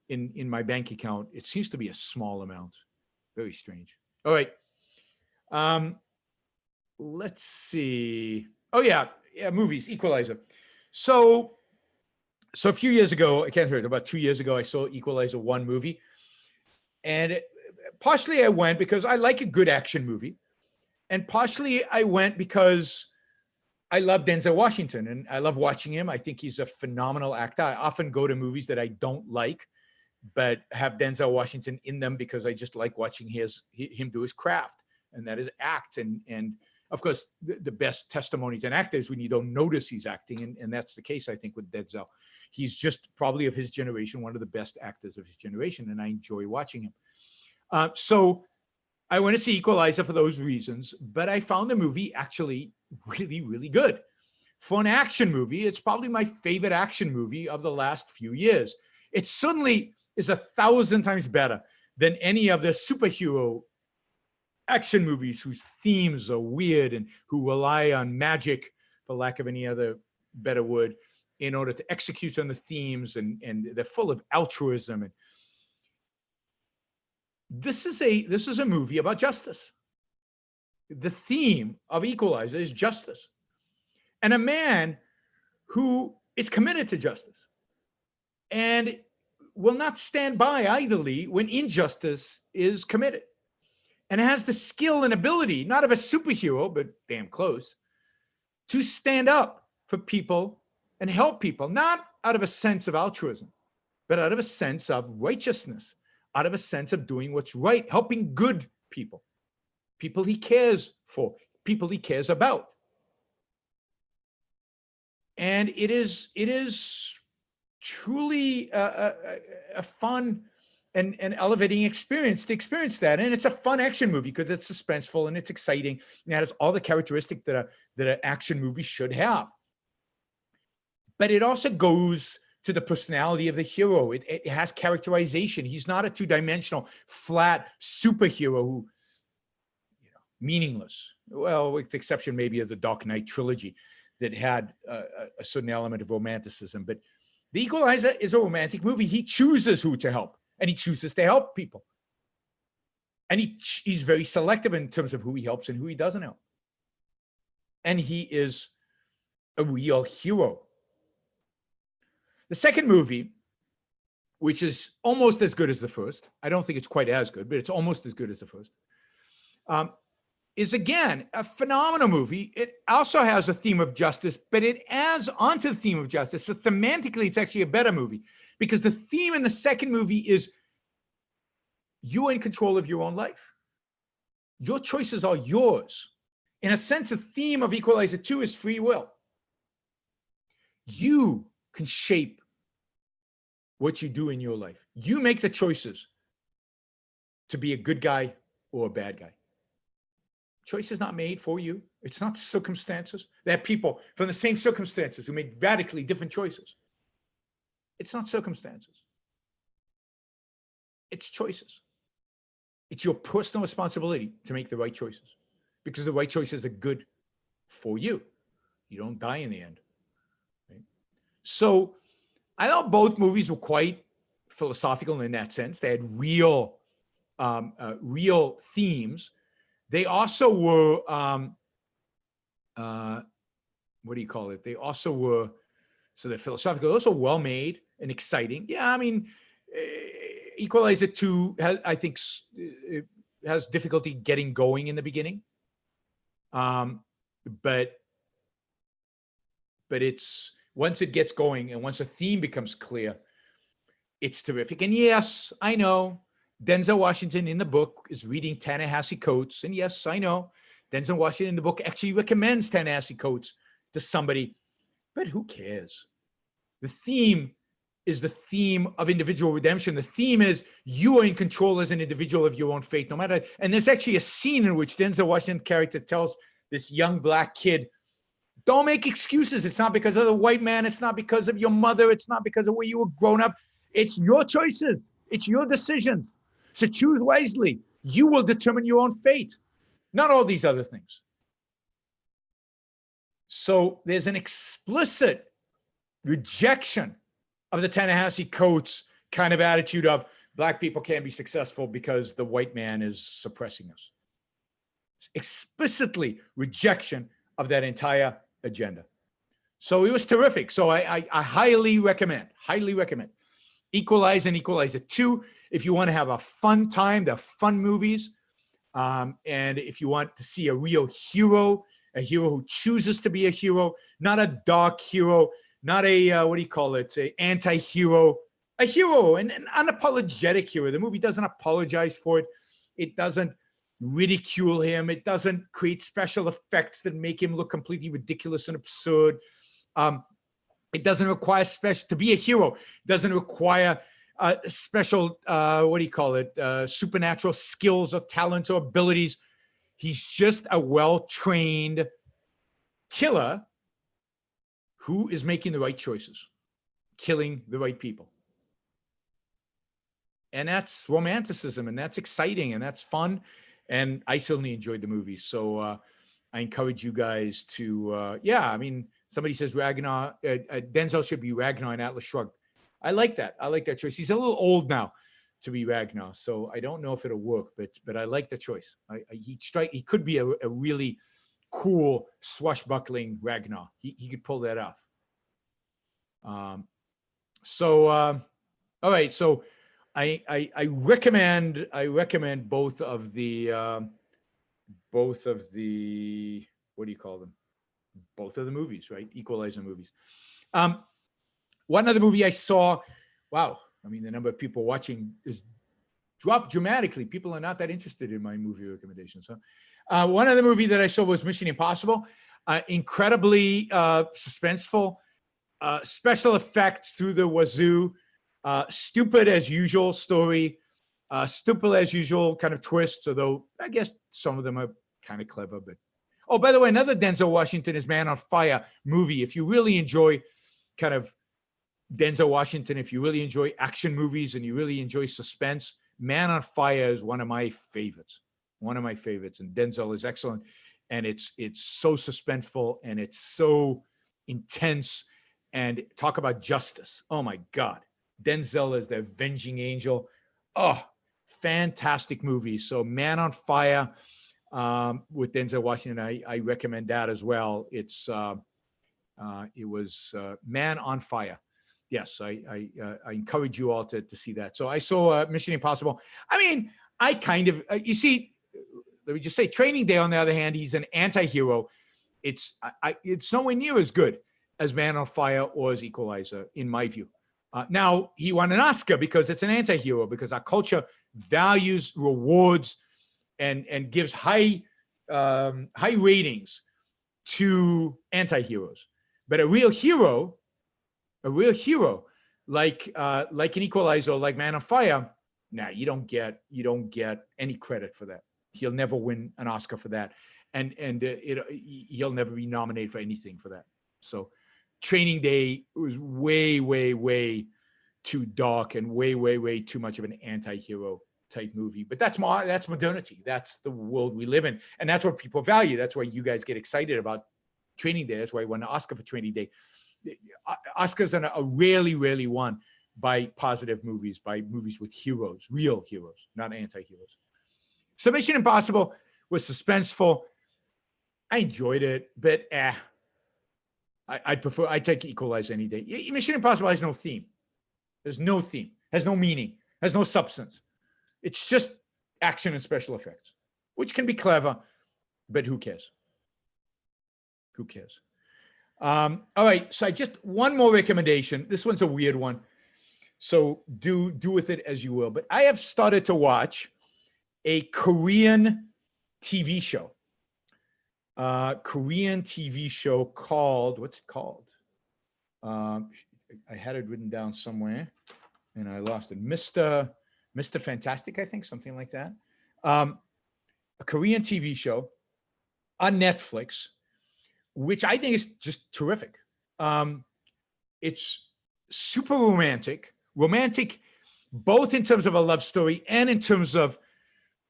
in my bank account, it seems to be a small amount. Very strange. All right. Let's see. Oh yeah, movies, Equalizer. So a few years ago, I can't remember, about 2 years ago, I saw Equalizer 1 movie. And partially I went because I like a good action movie. And partially I went because I love Denzel Washington and I love watching him. I think he's a phenomenal actor. I often go to movies that I don't like, but have Denzel Washington in them because I just like watching him do his craft, and that is act. And of course, the best testimony to an actor is when you don't notice he's acting. And that's the case, I think, with Denzel. He's just probably of his generation, one of the best actors of his generation, and I enjoy watching him. So I went to see Equalizer for those reasons, but I found the movie actually really, really good. For an action movie, it's probably my favorite action movie of the last few years. It certainly is 1,000 times better than any of the superhero action movies whose themes are weird and who rely on magic, for lack of any other better word, in order to execute on the themes, and they're full of altruism. And this is a movie about justice. The theme of Equalizer is justice, and a man who is committed to justice and will not stand by idly when injustice is committed, and has the skill and ability, not of a superhero, but damn close, to stand up for people and help people, not out of a sense of altruism, but out of a sense of righteousness, out of a sense of doing what's right, helping good people, people he cares for, people he cares about. And it is truly a fun and elevating experience to experience that. And it's a fun action movie because it's suspenseful and it's exciting. And it has all the characteristics that an action movie should have. But it also goes to the personality of the hero. It has characterization. He's not a two-dimensional, flat superhero who, meaningless. Well, with the exception maybe of the Dark Knight trilogy that had a certain element of romanticism. But The Equalizer is a romantic movie. He chooses who to help, and he chooses to help people. And he's very selective in terms of who he helps and who he doesn't help. And he is a real hero. The second movie, which is almost as good as the first, I don't think it's quite as good, but it's almost as good as the first, is again a phenomenal movie. It also has a theme of justice, but it adds onto the theme of justice. So thematically, it's actually a better movie because the theme in the second movie is you're in control of your own life. Your choices are yours. In a sense, the theme of Equalizer 2 is free will. You can shape what you do in your life. You make the choices to be a good guy or a bad guy. Choice is not made for you. It's not circumstances. There are people from the same circumstances who make radically different choices. It's not circumstances. It's choices. It's your personal responsibility to make the right choices because the right choices are good for you. You don't die in the end. Right? So I thought both movies were quite philosophical in that sense. They had real themes. They also were, what do you call it? They also were, so they're philosophical, also well-made and exciting. Yeah, I mean, Equalizer 2, I think, has difficulty getting going in the beginning. But it's once it gets going and once a theme becomes clear, it's terrific. And yes, I know Denzel Washington in the book is reading Ta-Nehisi Coates. And yes, I know Denzel Washington in the book actually recommends Ta-Nehisi Coates to somebody, but who cares? The theme is the theme of individual redemption. The theme is you are in control as an individual of your own fate, no matter. And there's actually a scene in which Denzel Washington character tells this young black kid, don't make excuses. It's not because of the white man. It's not because of your mother. It's not because of where you were grown up. It's your choices. It's your decisions. So choose wisely. You will determine your own fate, not all these other things. So there's an explicit rejection of the Ta-Nehisi Coates kind of attitude of black people can't be successful because the white man is suppressing us. It's explicitly rejection of that entire agenda. So it was terrific. So I highly recommend. Equalizer and Equalizer 2. If you want to have a fun time, they're fun movies. And if you want to see a real hero, a hero who chooses to be a hero, not a dark hero, not a, an anti-hero, a hero, an unapologetic hero. The movie doesn't apologize for it. It doesn't ridicule him. It doesn't create special effects that make him look completely ridiculous and absurd. It doesn't require to be a hero. It doesn't require special, supernatural skills or talents or abilities. He's just a well-trained killer who is making the right choices, killing the right people. And that's romanticism, and that's exciting, and that's fun. And I certainly enjoyed the movie. So I encourage you guys to, somebody says Ragnar, Denzel should be Ragnar in Atlas Shrugged. I like that. I like that choice. He's a little old now to be Ragnar, so I don't know if it'll work, but I like the choice. He could be a really cool swashbuckling Ragnar. He could pull that off. All right. So I recommend both of the what do you call them? Both of the movies, right? Equalizer movies. One other movie I saw, wow, I mean, the number of people watching is dropped dramatically. People are not that interested in my movie recommendations. One other movie that I saw was Mission Impossible. Incredibly suspenseful, special effects through the wazoo, stupid as usual story, stupid as usual kind of twists, although I guess some of them are kind of clever. But oh, by the way, another Denzel Washington is Man on Fire movie. If you really enjoy kind of Denzel Washington, if you really enjoy action movies and you really enjoy suspense, Man on Fire is one of my favorites. And Denzel is excellent. And it's so suspenseful and it's so intense. And talk about justice. Oh my God. Denzel is the avenging angel. Oh, fantastic movie. So Man on Fire with Denzel Washington, I recommend that as well. It was Man on Fire. Yes, I encourage you all to see that. So I saw Mission Impossible. I mean, I kind of, you see, let me just say, Training Day, on the other hand, he's an anti-hero. It's nowhere near as good as Man on Fire or as Equalizer, in my view. Now, he won an Oscar because it's an anti-hero, because our culture values, rewards, and gives high ratings to anti-heroes. But a real hero like an Equalizer or like Man on Fire, nah, you don't get any credit for that. He'll never win an Oscar for that, and he'll never be nominated for anything for that. So Training Day was way too dark and way too much of an anti-hero type movie. But that's modernity. That's the world we live in, and that's what people value. That's why you guys get excited about Training Day. That's why I won an Oscar for Training Day. Oscars are rarely won by positive movies, by movies with heroes, real heroes, not anti-heroes. So Mission Impossible was suspenseful. I enjoyed it, but I'd take Equalizer any day. Mission Impossible has no theme. There's no theme, has no meaning, has no substance. It's just action and special effects, which can be clever, but who cares? Who cares? All right, so I just one more recommendation. This one's a weird one, so do with it as you will. But I have started to watch a Korean TV show. Korean TV show called, what's it called? I had it written down somewhere and I lost it. Mr. Fantastic, I think, something like that. A Korean TV show on Netflix, which I think is just terrific. It's super romantic both in terms of a love story and in terms of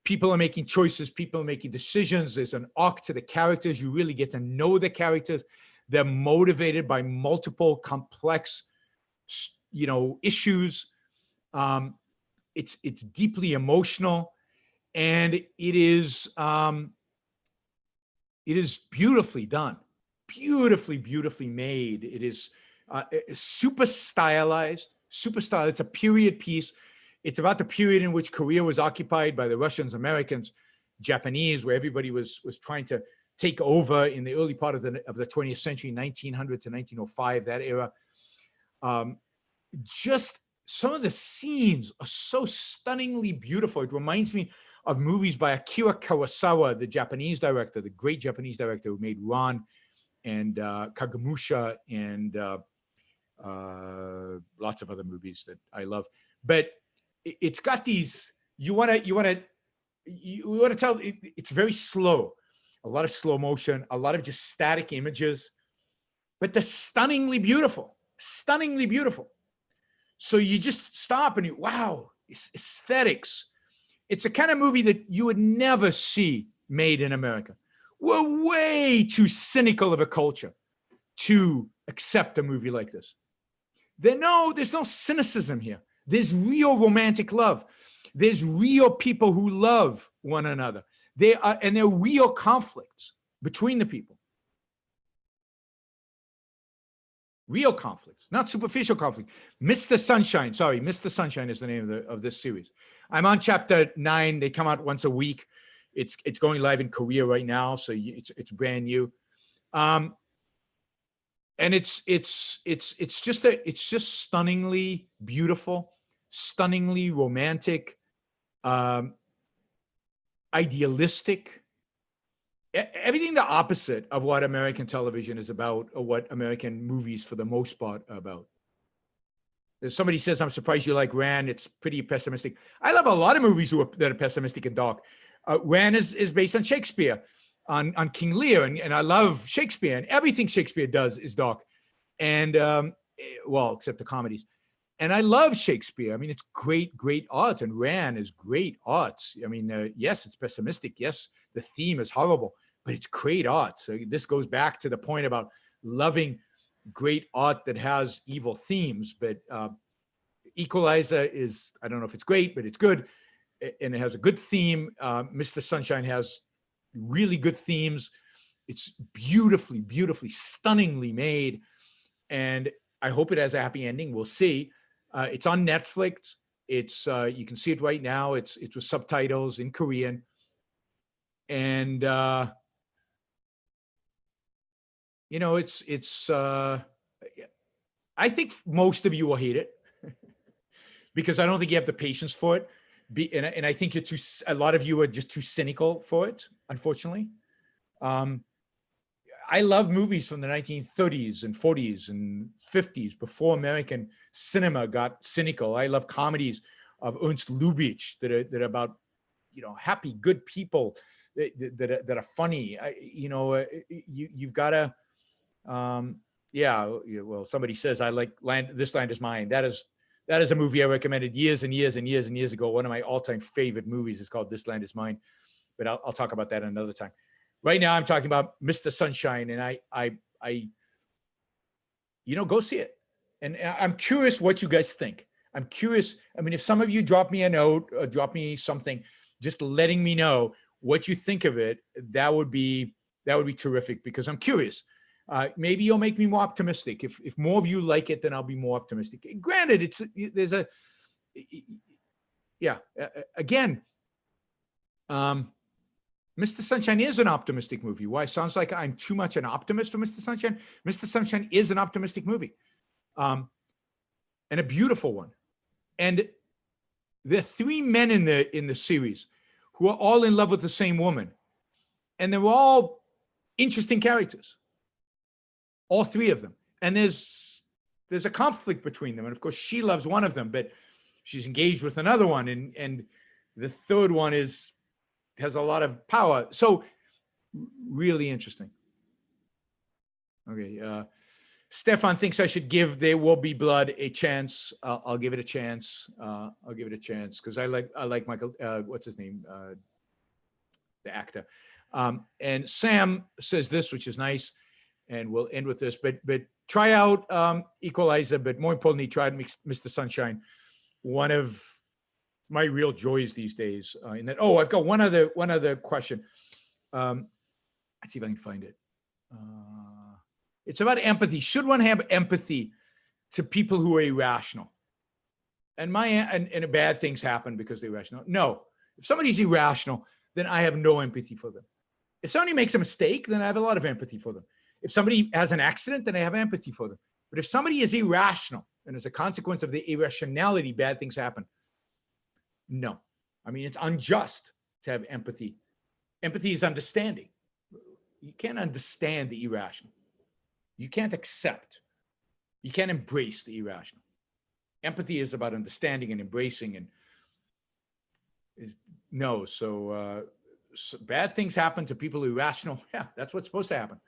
people are making choices, people are making decisions. There's an arc to the characters. You really get to know the characters. They're motivated by multiple complex, issues. It's deeply emotional, and it is beautifully done, beautifully made. It is super stylized. It's a period piece. It's about the period in which Korea was occupied by the Russians, Americans, Japanese, where everybody was trying to take over in the early part of the 20th century, 1900 to 1905, that era. Just some of the scenes are so stunningly beautiful. It reminds me of movies by Akira Kurosawa, the Japanese director, the great Japanese director who made Ran and Kagemusha and lots of other movies that I love. But it's got these, you want to tell, it's very slow, a lot of slow motion, a lot of just static images, but they're stunningly beautiful. So you just stop and wow, aesthetics. It's a kind of movie that you would never see made in America. We're way too cynical of a culture to accept a movie like this. There's no cynicism here. There's real romantic love. There's real people who love one another. There are real conflicts between the people. Real conflicts, not superficial conflict. Mr. Sunshine is the name of this series. I'm on chapter 9. They come out once a week. It's going live in Korea right now, so it's brand new. And it's just stunningly beautiful, stunningly romantic, idealistic. Everything the opposite of what American television is about, or what American movies for the most part are about. If somebody says, I'm surprised you like Ran, it's pretty pessimistic. I love a lot of movies that are pessimistic and dark. Ran is based on Shakespeare, on King Lear, and I love Shakespeare, and everything Shakespeare does is dark. And, except the comedies. And I love Shakespeare. I mean, it's great art, and Ran is great art. I mean, yes, it's pessimistic. Yes, the theme is horrible, but it's great art. So this goes back to the point about loving great art that has evil themes. But Equalizer is, I don't know if it's great, but it's good. And it has a good theme. Mr. Sunshine has really good themes. It's beautifully, stunningly made. And I hope it has a happy ending. We'll see. It's on Netflix. It's you can see it right now. It's with subtitles in Korean. And it's I think most of you will hate it because I don't think you have the patience for it. And I think a lot of you are just too cynical for it, unfortunately. I love movies from the 1930s and 40s and 50s before American cinema got cynical. I love comedies of Ernst Lubitsch that are about, happy, good people that are funny. You've got to, somebody says, I like This Land Is Mine. That is a movie I recommended years and years ago. One of my all-time favorite movies is called This Land Is Mine, but I'll talk about that another time. Right now, I'm talking about Mr. Sunshine, and I go see it. And I'm curious what you guys think. I'm curious. I mean, if some of you drop me a note or drop me something, just letting me know what you think of it, that would be terrific because I'm curious. Maybe you'll make me more optimistic. If more of you like it, then I'll be more optimistic. Granted, again, Mr. Sunshine is an optimistic movie. Why? Sounds like I'm too much an optimist for Mr. Sunshine. Mr. Sunshine is an optimistic movie, and a beautiful one. And there are three men in the series who are all in love with the same woman, and they're all interesting characters. All three of them, and there's a conflict between them. And of course, she loves one of them, but she's engaged with another one, and the third one has a lot of power. So really interesting. Okay. Stefan thinks I should give There Will Be Blood a chance. I'll give it a chance. I'll give it a chance because I like Michael. What's his name? The actor. And Sam says this, which is nice, and we'll end with this. But try out Equalizer, but more importantly, try to make Mr. Sunshine one of my real joys these days. In that, I've got one other question. Let's see if I can find it. It's about empathy. Should one have empathy to people who are irrational? And bad things happen because they're irrational. No. If somebody's irrational, then I have no empathy for them. If somebody makes a mistake, then I have a lot of empathy for them. If somebody has an accident, then I have empathy for them. But if somebody is irrational, and as a consequence of the irrationality, bad things happen, no. I mean, it's unjust to have empathy. Empathy is understanding. You can't understand the irrational. You can't accept. You can't embrace the irrational. Empathy is about understanding and embracing, and so bad things happen to people who are irrational. Yeah, that's what's supposed to happen.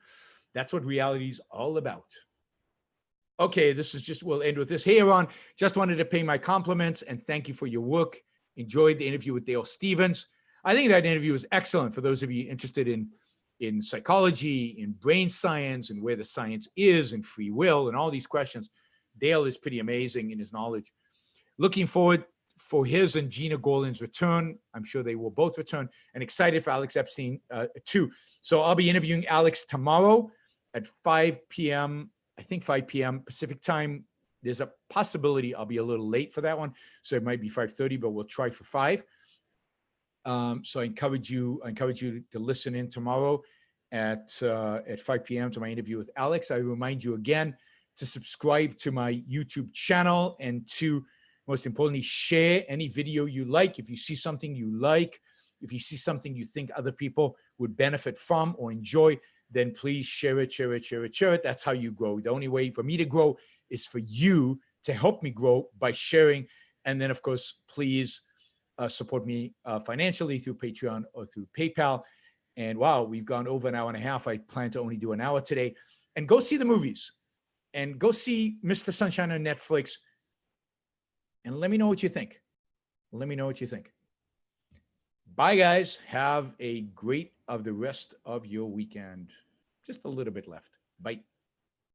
That's what reality is all about. Okay, we'll end with this. Hey, Yaron, just wanted to pay my compliments and thank you for your work. Enjoyed the interview with Dale Stevens. I think that interview was excellent for those of you interested in psychology, in brain science, and where the science is, and free will, and all these questions. Dale is pretty amazing in his knowledge. Looking forward for his and Gina Gorlin's return. I'm sure they will both return, and excited for Alex Epstein too. So I'll be interviewing Alex tomorrow at 5 p.m., I think 5 p.m. Pacific time. There's a possibility I'll be a little late for that one, so it might be 5:30, but we'll try for 5. So I encourage you to listen in tomorrow at 5 p.m. to my interview with Alex. I remind you again to subscribe to my YouTube channel and to, most importantly, share any video you like. If you see something you like, if you see something you think other people would benefit from or enjoy, then please share it. That's how you grow. The only way for me to grow is for you to help me grow by sharing. And then, of course, please support me financially through Patreon or through PayPal. And wow, we've gone over an hour and a half. I plan to only do an hour today. And go see the movies. And go see Mr. Sunshine on Netflix. And let me know what you think. Bye, guys. Have a great of the rest of your weekend. Just a little bit left. Bye.